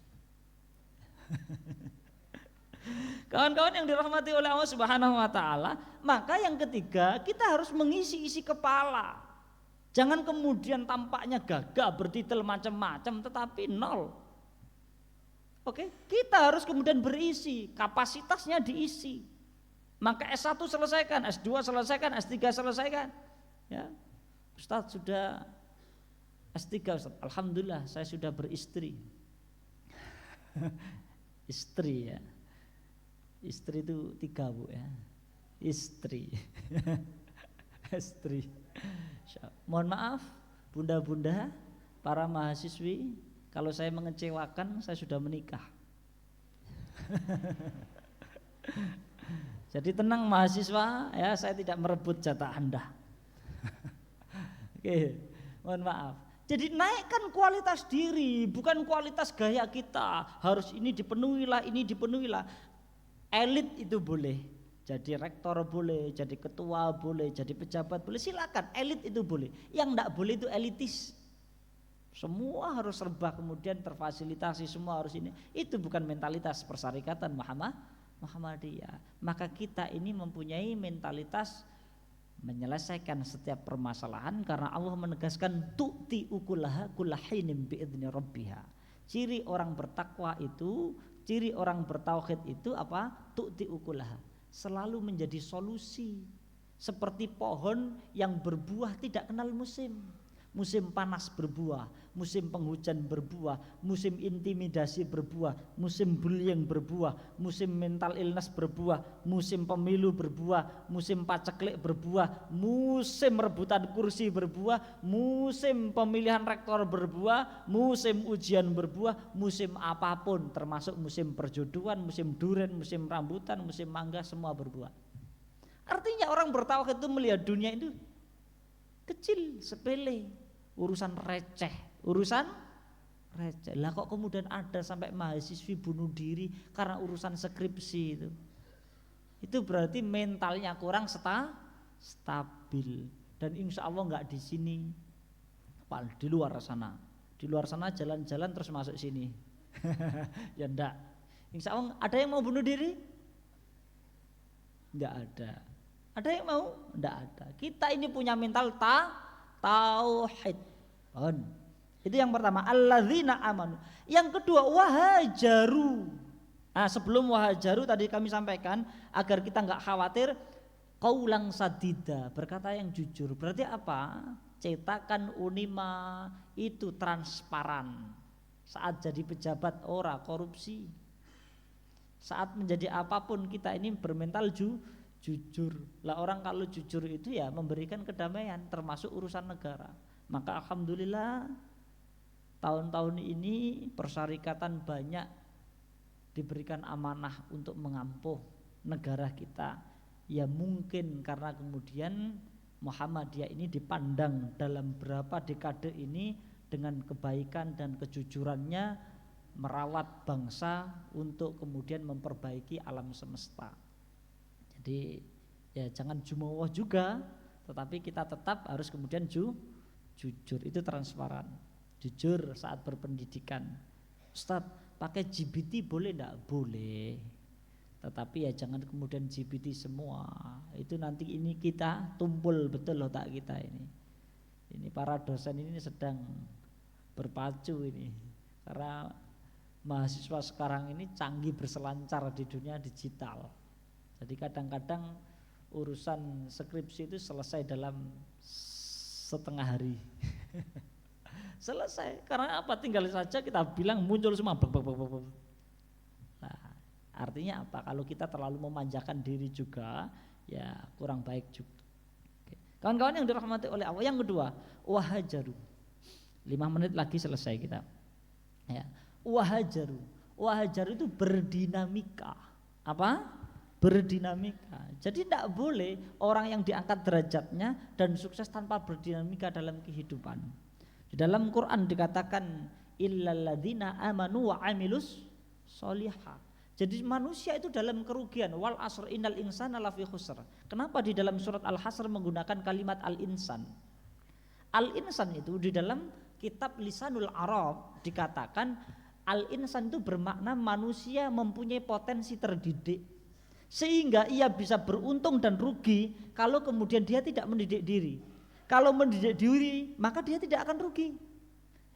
Kawan-kawan yang dirahmati oleh Allah Subhanahu wa taala, maka yang ketiga, kita harus mengisi isi kepala. Jangan kemudian tampaknya gagah, bertitel macam-macam tetapi nol. Oke, kita harus kemudian berisi, kapasitasnya diisi. Maka S1 selesaikan, S2 selesaikan, S3 selesaikan. Ya. Ustadz sudah S3 Ustadz. Alhamdulillah saya sudah beristri. Istri ya. Istri itu 3 Bu ya. Istri. Istri. Mohon maaf bunda-bunda, para mahasiswi, kalau saya mengecewakan, saya sudah menikah. Jadi tenang mahasiswa, ya saya tidak merebut jatah Anda. Oke, mohon maaf. Jadi naikkan kualitas diri, bukan kualitas gaya kita. Harus ini dipenuhilah, ini dipenuhilah. Elit itu boleh, jadi rektor boleh, jadi ketua boleh, jadi pejabat boleh, silakan. Elit itu boleh. Yang enggak boleh itu elitis. Semua harus serba kemudian terfasilitasi, semua harus ini. Itu bukan mentalitas Persyarikatan Muhammadiyah. Maka kita ini mempunyai mentalitas menyelesaikan setiap permasalahan karena Allah menegaskan tu'ti ukulaha kullahinin bi'idzni rabbiha. Ciri orang bertakwa itu, ciri orang bertauhid itu apa? Tu'ti ukulaha, selalu menjadi solusi. Seperti pohon yang berbuah tidak kenal musim. Musim panas berbuah, musim penghujan berbuah, musim intimidasi berbuah, musim bullying berbuah, musim mental illness berbuah, musim pemilu berbuah, musim paceklik berbuah, musim rebutan kursi berbuah, musim pemilihan rektor berbuah, musim ujian berbuah, musim apapun termasuk musim perjodohan, musim duren, musim rambutan, musim mangga, semua berbuah. Artinya orang bertauhid itu melihat dunia itu kecil, sepele, urusan receh. Lah kok kemudian ada sampai mahasiswi bunuh diri karena urusan skripsi itu. Itu berarti mentalnya kurang stabil. Dan insya Allah nggak di sini, di luar sana. Di luar sana jalan-jalan terus masuk sini. Ya enggak. Insya Allah ada yang mau bunuh diri? Enggak ada. Ada yang mau? Enggak ada. Kita ini punya mental tauhid. Itu yang pertama, alladzina amanu. Yang kedua, wahajaru. Nah, sebelum wahajaru tadi kami sampaikan agar kita enggak khawatir, qaulan sadida, berkata yang jujur. Berarti apa? Cetakan Unima itu transparan. Saat jadi pejabat ora korupsi. Saat menjadi apapun kita ini bermental jujur. Lah orang kalau jujur itu ya memberikan kedamaian termasuk urusan negara. Maka alhamdulillah tahun-tahun ini Persyarikatan banyak diberikan amanah untuk mengampuh negara kita. Ya mungkin karena kemudian Muhammadiyah ini dipandang dalam berapa dekade ini dengan kebaikan dan kejujurannya merawat bangsa untuk kemudian memperbaiki alam semesta. Jadi ya jangan jumawa juga, tetapi kita tetap harus kemudian jujur, itu transparan. Jujur saat berpendidikan. Ustaz, pakai GPT boleh enggak? Boleh. Tetapi ya jangan kemudian GPT semua. Itu nanti ini kita tumpul betul otak kita ini. Ini para dosen ini sedang berpacu ini. Karena mahasiswa sekarang ini canggih berselancar di dunia digital. Jadi kadang-kadang urusan skripsi itu selesai dalam setengah hari. Selesai, karena apa? Tinggal saja kita bilang muncul semua. Nah, artinya apa? Kalau kita terlalu memanjakan diri juga, ya kurang baik juga. Kawan-kawan yang dirahmati oleh Allah. Yang kedua, wahajaru. 5 menit lagi selesai kita. Ya, wahajaru. Wahajaru itu berdinamika. Apa? Berdinamika. Jadi tidak boleh orang yang diangkat derajatnya dan sukses tanpa berdinamika dalam kehidupan. Di dalam Quran dikatakan illalladzina amanu wa amilus sholihah. Jadi manusia itu dalam kerugian. Wal asr innal insana lafi khusr. Kenapa di dalam surat Al-Hasr menggunakan kalimat al-insan? Al-insan itu di dalam kitab Lisanul Arab dikatakan al-insan itu bermakna manusia mempunyai potensi terdidik. Sehingga ia bisa beruntung dan rugi kalau kemudian dia tidak mendidik diri. Kalau mendidik diri maka dia tidak akan rugi.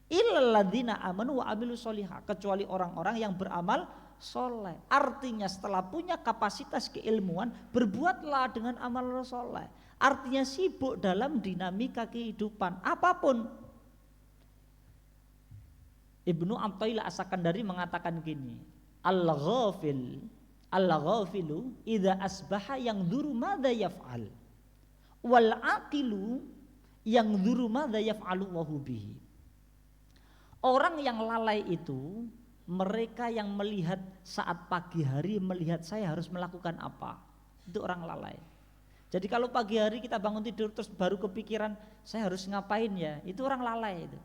Illal ladzina amanu wa amilus sholihah, kecuali orang-orang yang beramal soleh. Artinya setelah punya kapasitas keilmuan, berbuatlah dengan amal soleh. Artinya sibuk dalam dinamika kehidupan apapun. Ibnu Athaillah As-Sakandari mengatakan gini, Al-ghafilu idza asbaha yang dzuru madza yaf'al wal aqilu yang dzuru madza yaf'alu wa bihi. Orang yang lalai itu mereka yang melihat saat pagi hari, melihat saya harus melakukan apa. Itu orang lalai. Jadi kalau pagi hari kita bangun tidur terus baru kepikiran saya harus ngapain ya, itu orang lalai itu.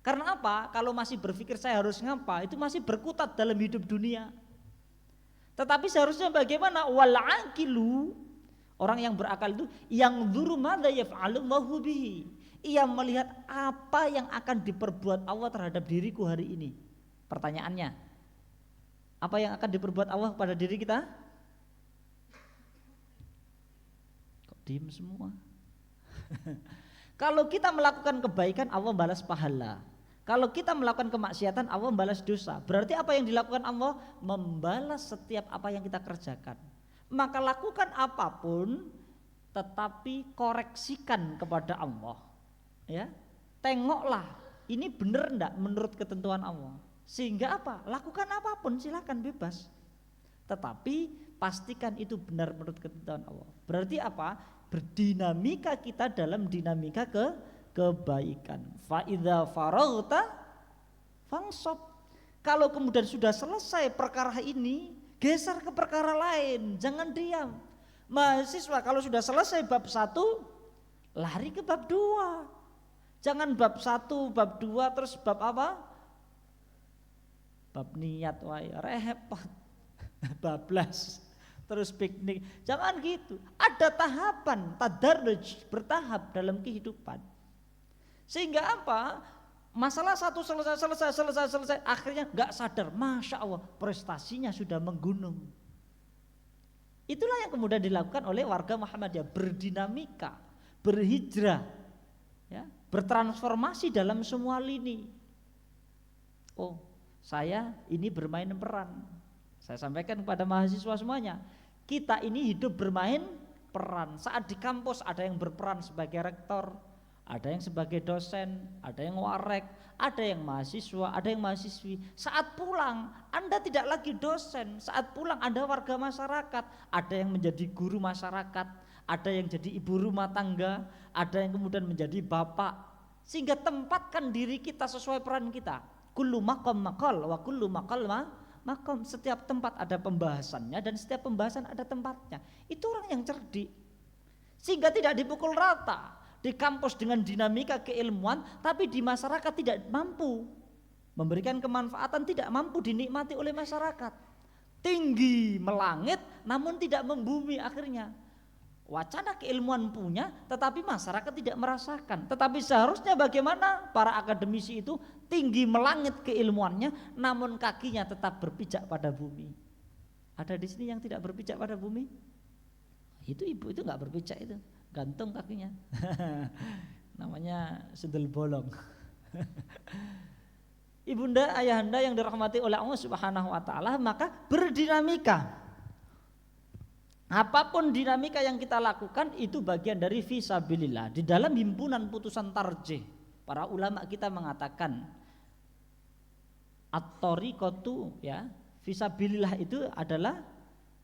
Karena apa? Kalau masih berpikir saya harus ngapa, itu masih berkutat dalam hidup dunia. Tetapi seharusnya bagaimana? Wal aqilu, orang yang berakal itu yang dzuru madza yaf'alullahu bihi. Ia melihat apa yang akan diperbuat Allah terhadap diriku hari ini. Pertanyaannya, apa yang akan diperbuat Allah pada diri kita? Kok diem semua? Kalau kita melakukan kebaikan, Allah balas pahala. Kalau kita melakukan kemaksiatan, Allah membalas dosa. Berarti apa yang dilakukan Allah? Membalas setiap apa yang kita kerjakan. Maka lakukan apapun, tetapi koreksikan kepada Allah. Ya, tengoklah, ini benar enggak menurut ketentuan Allah. Sehingga apa? Lakukan apapun, silakan bebas. Tetapi pastikan itu benar menurut ketentuan Allah. Berarti apa? Berdinamika kita dalam dinamika kebaikan. Fa idza faraghta fansab. Kalau kemudian sudah selesai perkara ini, geser ke perkara lain, jangan diam. Mahasiswa kalau sudah selesai bab 1, lari ke bab 2. Jangan bab 1, bab 2 terus bab apa? Bab niat, wah repot. Bablas. Terus piknik. Jangan gitu. Ada tahapan, tadarruj, bertahap dalam kehidupan. Sehingga apa? Masalah satu selesai, akhirnya nggak sadar, masya Allah prestasinya sudah menggunung. Itulah yang kemudian dilakukan oleh warga Muhammadiyah, berdinamika, berhijrah, ya, bertransformasi dalam semua lini. Oh, saya ini bermain peran. Saya sampaikan kepada mahasiswa semuanya, kita ini hidup bermain peran. Saat di kampus ada yang berperan sebagai rektor, ada yang sebagai dosen, ada yang warek, ada yang mahasiswa, ada yang mahasiswi. Saat pulang Anda tidak lagi dosen, saat pulang Anda warga masyarakat, ada yang menjadi guru masyarakat, ada yang jadi ibu rumah tangga, ada yang kemudian menjadi bapak. Sehingga tempatkan diri kita sesuai peran kita. Kullu maqam maqal wa kullu maqal maqam. Setiap tempat ada pembahasannya dan setiap pembahasan ada tempatnya. Itu orang yang cerdik. Sehingga tidak dipukul rata. Di kampus dengan dinamika keilmuan, tapi di masyarakat tidak mampu memberikan kemanfaatan, tidak mampu dinikmati oleh masyarakat. Tinggi melangit namun tidak membumi akhirnya. Wacana keilmuan punya tetapi masyarakat tidak merasakan. Tetapi seharusnya bagaimana para akademisi itu tinggi melangit keilmuannya namun kakinya tetap berpijak pada bumi. Ada di sini yang tidak berpijak pada bumi? Itu ibu itu enggak berpijak itu. Gantung kakinya. Namanya sendal bolong. Ibunda, ayahanda yang dirahmati oleh Allah Subhanahu wa taala, maka berdinamika. Apapun dinamika yang kita lakukan itu bagian dari fisabilillah. Di dalam himpunan putusan tarjih, para ulama kita mengatakan at-thariqatu, ya, fisabilillah itu adalah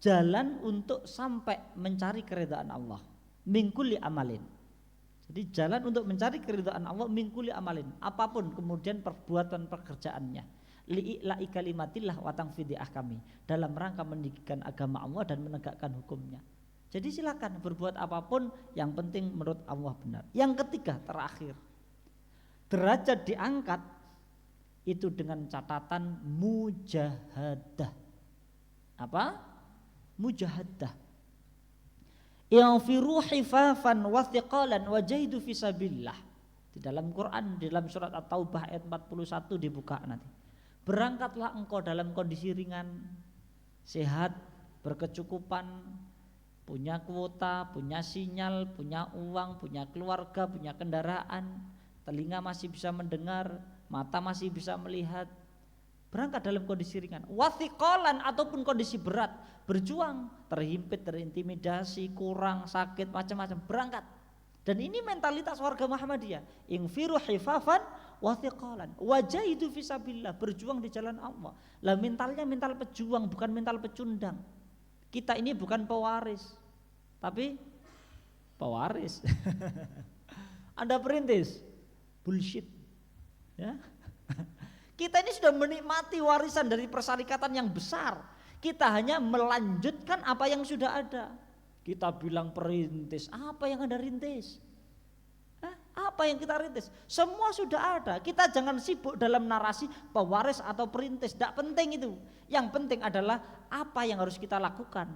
jalan untuk sampai mencari keridhaan Allah. Mingkuli amalin. Jadi jalan untuk mencari keridhaan Allah mingkuli amalin. Apapun kemudian perbuatan pekerjaannya. Li'ila'i kalimatillah wa tanfidhi ahkami. Dalam rangka meninggikan agama Allah dan menegakkan hukumnya. Jadi silakan berbuat apapun, yang penting menurut Allah benar. Yang ketiga, terakhir, derajat diangkat itu dengan catatan mujahadah. Apa? Mujahadah. Yanfiru hifafan wa thiqalan wa jahidu fisabilillah. Di dalam Quran, di dalam surat At-Taubah ayat 41 dibuka nanti. Berangkatlah engkau dalam kondisi ringan, sehat, berkecukupan, punya kuota, punya sinyal, punya uang, punya keluarga, punya kendaraan, telinga masih bisa mendengar, mata masih bisa melihat. Berangkat dalam kondisi ringan, wathiqalan ataupun kondisi berat, berjuang, terhimpit, terintimidasi, kurang, sakit, macam-macam, berangkat. Dan ini mentalitas warga Muhammadiyah. Infiru hifafan wathiqalan, wajahidu fisabilillah, berjuang di jalan Allah. Lah mentalnya mental pejuang, bukan mental pecundang. Kita ini bukan pewaris, tapi pewaris. Anda perintis, bullshit, ya. Kita ini sudah menikmati warisan dari persyarikatan yang besar. Kita hanya melanjutkan apa yang sudah ada. Kita bilang perintis, apa yang Anda rintis? Apa yang kita rintis? Semua sudah ada. Kita jangan sibuk dalam narasi pewaris atau perintis, tidak penting itu. Yang penting adalah apa yang harus kita lakukan,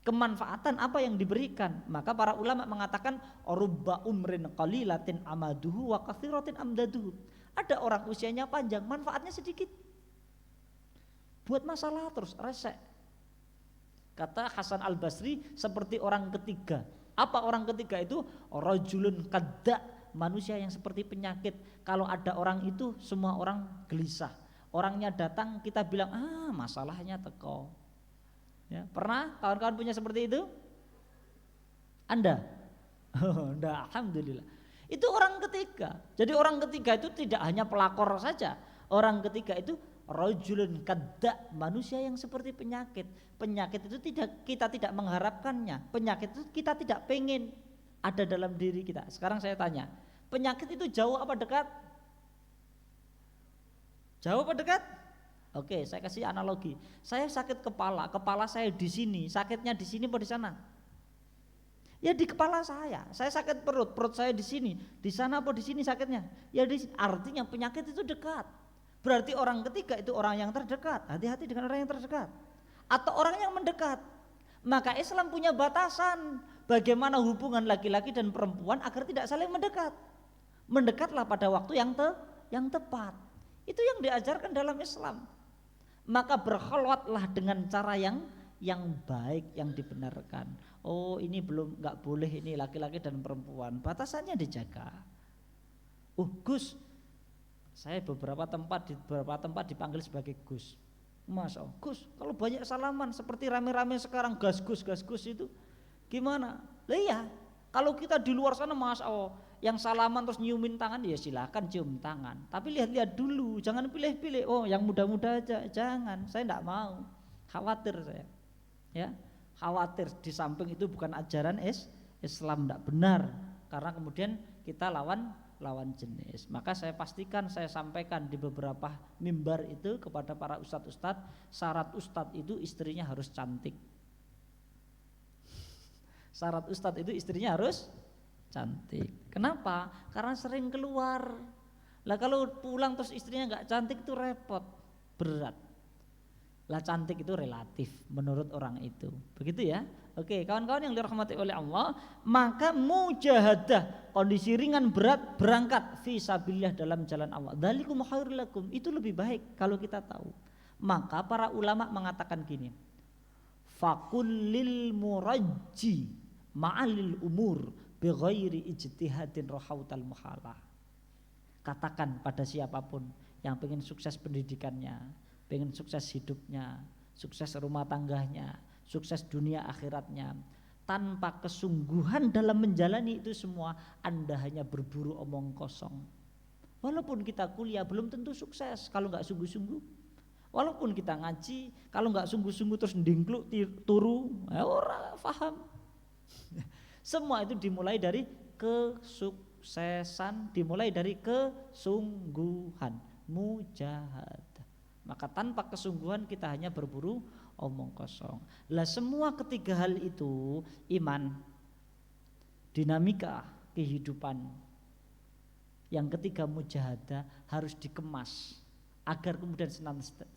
kemanfaatan apa yang diberikan. Maka para ulama mengatakan rubba umrin qalilatin amaduhu wa katsiratin amdaduhu. Ada orang usianya panjang, manfaatnya sedikit. Buat masalah terus resek. Kata Hasan Al-Basri seperti orang ketiga. Apa orang ketiga itu? Rajulun kadda, manusia yang seperti penyakit. Kalau ada orang itu semua orang gelisah. Orangnya datang kita bilang masalahnya teko. Ya, pernah kawan-kawan punya seperti itu? Anda? Enggak, alhamdulillah. Itu orang ketiga. Jadi orang ketiga itu tidak hanya pelakor saja. Orang ketiga itu rajulun kadda, manusia yang seperti penyakit. Penyakit itu kita tidak mengharapkannya. Penyakit itu kita tidak pengen ada dalam diri kita. Sekarang saya tanya, penyakit itu jauh apa dekat? Jauh apa dekat? Oke, saya kasih analogi. Saya sakit kepala saya di sini, sakitnya di sini apa di sana? Ya di kepala saya sakit perut saya di sini, di sana apa di sini sakitnya? Ya di sini. Artinya penyakit itu dekat. Berarti orang ketiga itu orang yang terdekat. Hati-hati dengan orang yang terdekat. Atau orang yang mendekat. Maka Islam punya batasan bagaimana hubungan laki-laki dan perempuan agar tidak saling mendekat. Mendekatlah pada waktu yang tepat. Itu yang diajarkan dalam Islam. Maka berkholwatlah dengan cara yang baik, yang dibenarkan. Oh ini belum, nggak boleh ini laki-laki dan perempuan. Batasannya dijaga. Gus, saya beberapa tempat dipanggil sebagai Gus. Masya Allah, Gus, kalau banyak salaman seperti rame-rame sekarang gas Gus itu gimana? Lah iya, kalau kita di luar sana Masya Allah, yang salaman terus nyiumin tangan ya silakan cium tangan. Tapi lihat-lihat dulu, jangan pilih-pilih. Oh yang muda-muda aja, jangan. Saya enggak mau, khawatir saya. Ya, khawatir di samping itu bukan ajaran Islam, enggak benar. Karena kemudian kita lawan jenis. Maka saya pastikan, saya sampaikan di beberapa mimbar itu kepada para ustadz-ustadz, syarat ustadz itu istrinya harus cantik. Syarat ustadz itu istrinya harus cantik. Kenapa? Karena sering keluar. Lah kalau pulang terus istrinya nggak cantik itu repot, berat. Lah cantik itu relatif menurut orang itu. Begitu ya. Oke, kawan-kawan yang dirahmati oleh Allah, maka mujahadah, kondisi ringan berat berangkat fi sabilillah dalam jalan Allah. Dzalikum khairul lakum, itu lebih baik kalau kita tahu. Maka para ulama mengatakan gini. Fakullil murajji ma'alil umur bighairi ijtihadin rahautal muhalah. Katakan pada siapapun yang pengen sukses pendidikannya, pengen sukses hidupnya, sukses rumah tangganya, sukses dunia akhiratnya, tanpa kesungguhan dalam menjalani itu semua, Anda hanya berburu omong kosong. Walaupun kita kuliah belum tentu sukses kalau nggak sungguh-sungguh. Walaupun kita ngaji, kalau nggak sungguh-sungguh terus ndingkluk turu, orang paham. Semua itu dimulai dari kesuksesan, dimulai dari kesungguhan, mujahadah. Maka tanpa kesungguhan kita hanya berburu omong kosong. Lah semua ketiga hal itu, iman, dinamika kehidupan, yang ketiga mujahadah, harus dikemas agar kemudian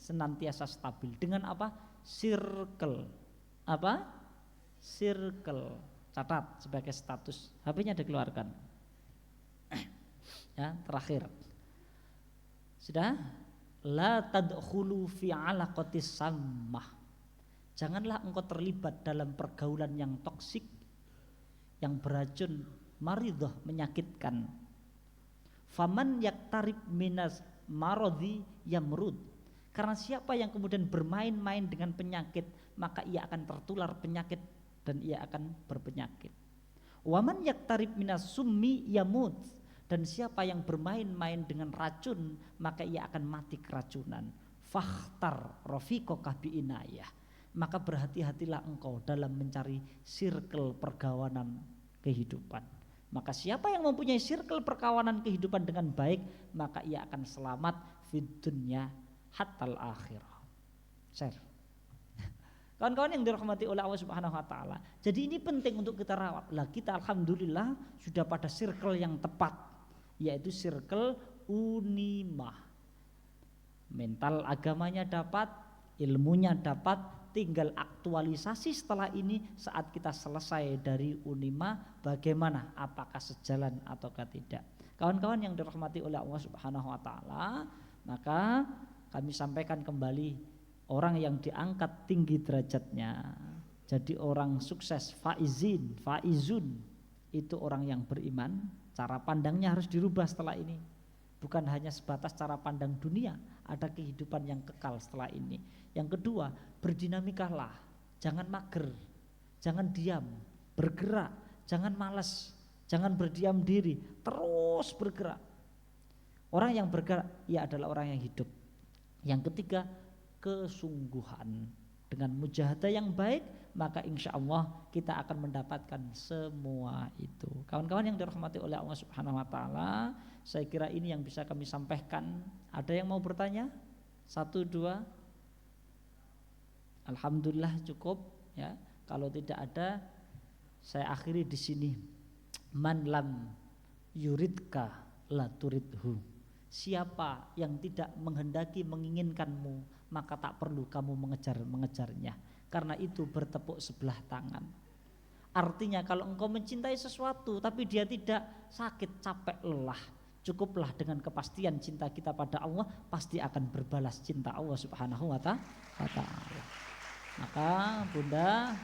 senantiasa stabil. Dengan apa? Circle. Apa? Circle. Catat sebagai status. HP-nya dikeluarkan. Ya, terakhir. Sudah? La tadkhulu fi alaqatis sammah. Janganlah engkau terlibat dalam pergaulan yang toksik, yang beracun, maridhah, menyakitkan. Faman yaktarib minas maradhi yamrud. Karena siapa yang kemudian bermain-main dengan penyakit, maka ia akan tertular penyakit dan ia akan berpenyakit. Waman yaktarib minas summi yamut. Dan siapa yang bermain-main dengan racun, maka ia akan mati keracunan. Fakhtar rafiqaka bi inayah. Maka berhati-hatilah engkau dalam mencari circle perkawanan kehidupan. Maka siapa yang mempunyai circle perkawanan kehidupan dengan baik, maka ia akan selamat fid dunya hatal akhirah. Share. Kawan-kawan yang dirahmati oleh Allah Subhanahu wa taala. Jadi ini penting untuk kita rawat. Lah kita alhamdulillah sudah pada circle yang tepat, yaitu circle Unimah. Mental agamanya dapat, ilmunya dapat, tinggal aktualisasi setelah ini saat kita selesai dari Unimah bagaimana, apakah sejalan ataukah tidak. Kawan-kawan yang dirahmati oleh Allah Subhanahu wa taala, maka kami sampaikan kembali orang yang diangkat tinggi derajatnya jadi orang sukses, faizun itu orang yang beriman. Cara pandangnya harus dirubah setelah ini, bukan hanya sebatas cara pandang dunia, ada kehidupan yang kekal setelah ini. Yang kedua, berdinamikalah, jangan mager, jangan diam, bergerak, jangan malas, jangan berdiam diri, terus bergerak. Orang yang bergerak ia adalah orang yang hidup. Yang ketiga, kesungguhan. Dengan mujahadah yang baik, maka insya Allah kita akan mendapatkan semua itu. Kawan-kawan yang dirahmati oleh Allah Subhanahu wa taala, saya kira ini yang bisa kami sampaikan. Ada yang mau bertanya? 1, 2. Alhamdulillah cukup ya. Kalau tidak ada, saya akhiri di sini. Man lam yuridka la turidhu. Siapa yang tidak menghendaki menginginkanmu, maka tak perlu kamu mengejarnya. Karena itu bertepuk sebelah tangan. Artinya kalau engkau mencintai sesuatu tapi dia tidak, sakit, capek, lelah, cukuplah dengan kepastian cinta kita pada Allah pasti akan berbalas cinta Allah Subhanahu wa ta'ala. Maka Bunda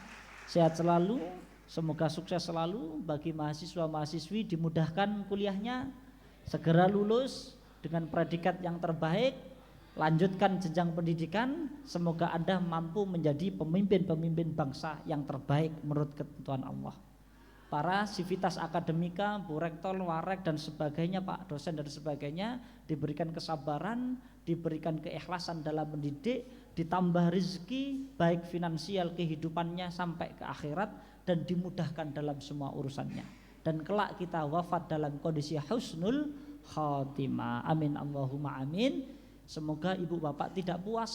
sehat selalu, semoga sukses selalu bagi mahasiswa-mahasiswi, dimudahkan kuliahnya, segera lulus dengan predikat yang terbaik, lanjutkan jenjang pendidikan, semoga Anda mampu menjadi pemimpin-pemimpin bangsa yang terbaik menurut ketentuan Allah. Para sivitas akademika, Bu Rektor, Warek dan sebagainya, Pak dosen dan sebagainya, diberikan kesabaran, diberikan keikhlasan dalam mendidik, ditambah rezeki baik finansial kehidupannya sampai ke akhirat, dan dimudahkan dalam semua urusannya. Dan kelak kita wafat dalam kondisi husnul khatimah. Amin Allahumma amin. Semoga ibu bapak tidak puas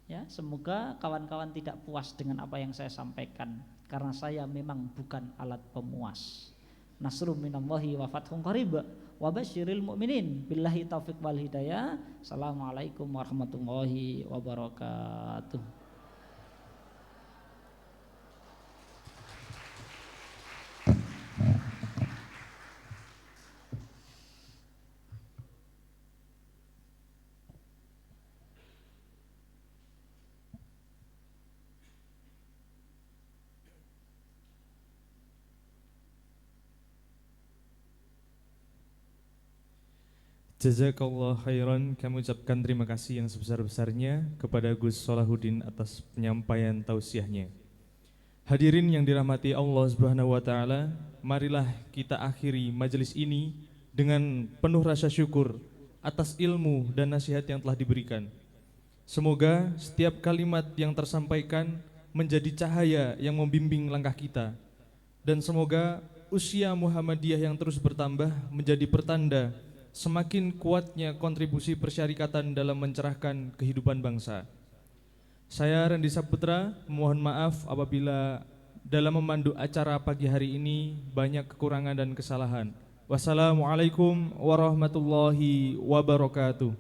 ya, semoga kawan-kawan tidak puas dengan apa yang saya sampaikan, karena saya memang bukan alat pemuas. Nasrum minallahi wa fathun qarib wa basyiril mu'minin. Billahi taufiq wal hidayah. Assalamualaikum warahmatullahi wabarakatuh. Jazakallah khairan. Kami ucapkan terima kasih yang sebesar-besarnya kepada Gus Salahuddin atas penyampaian tausiahnya. Hadirin yang dirahmati Allah Subhanahu wa taala, marilah kita akhiri majelis ini dengan penuh rasa syukur atas ilmu dan nasihat yang telah diberikan. Semoga setiap kalimat yang tersampaikan menjadi cahaya yang membimbing langkah kita, dan semoga usia Muhammadiyah yang terus bertambah menjadi pertanda semakin kuatnya kontribusi persyarikatan dalam mencerahkan kehidupan bangsa. Saya Randy Saputra mohon maaf apabila dalam memandu acara pagi hari ini banyak kekurangan dan kesalahan. Wassalamualaikum warahmatullahi wabarakatuh.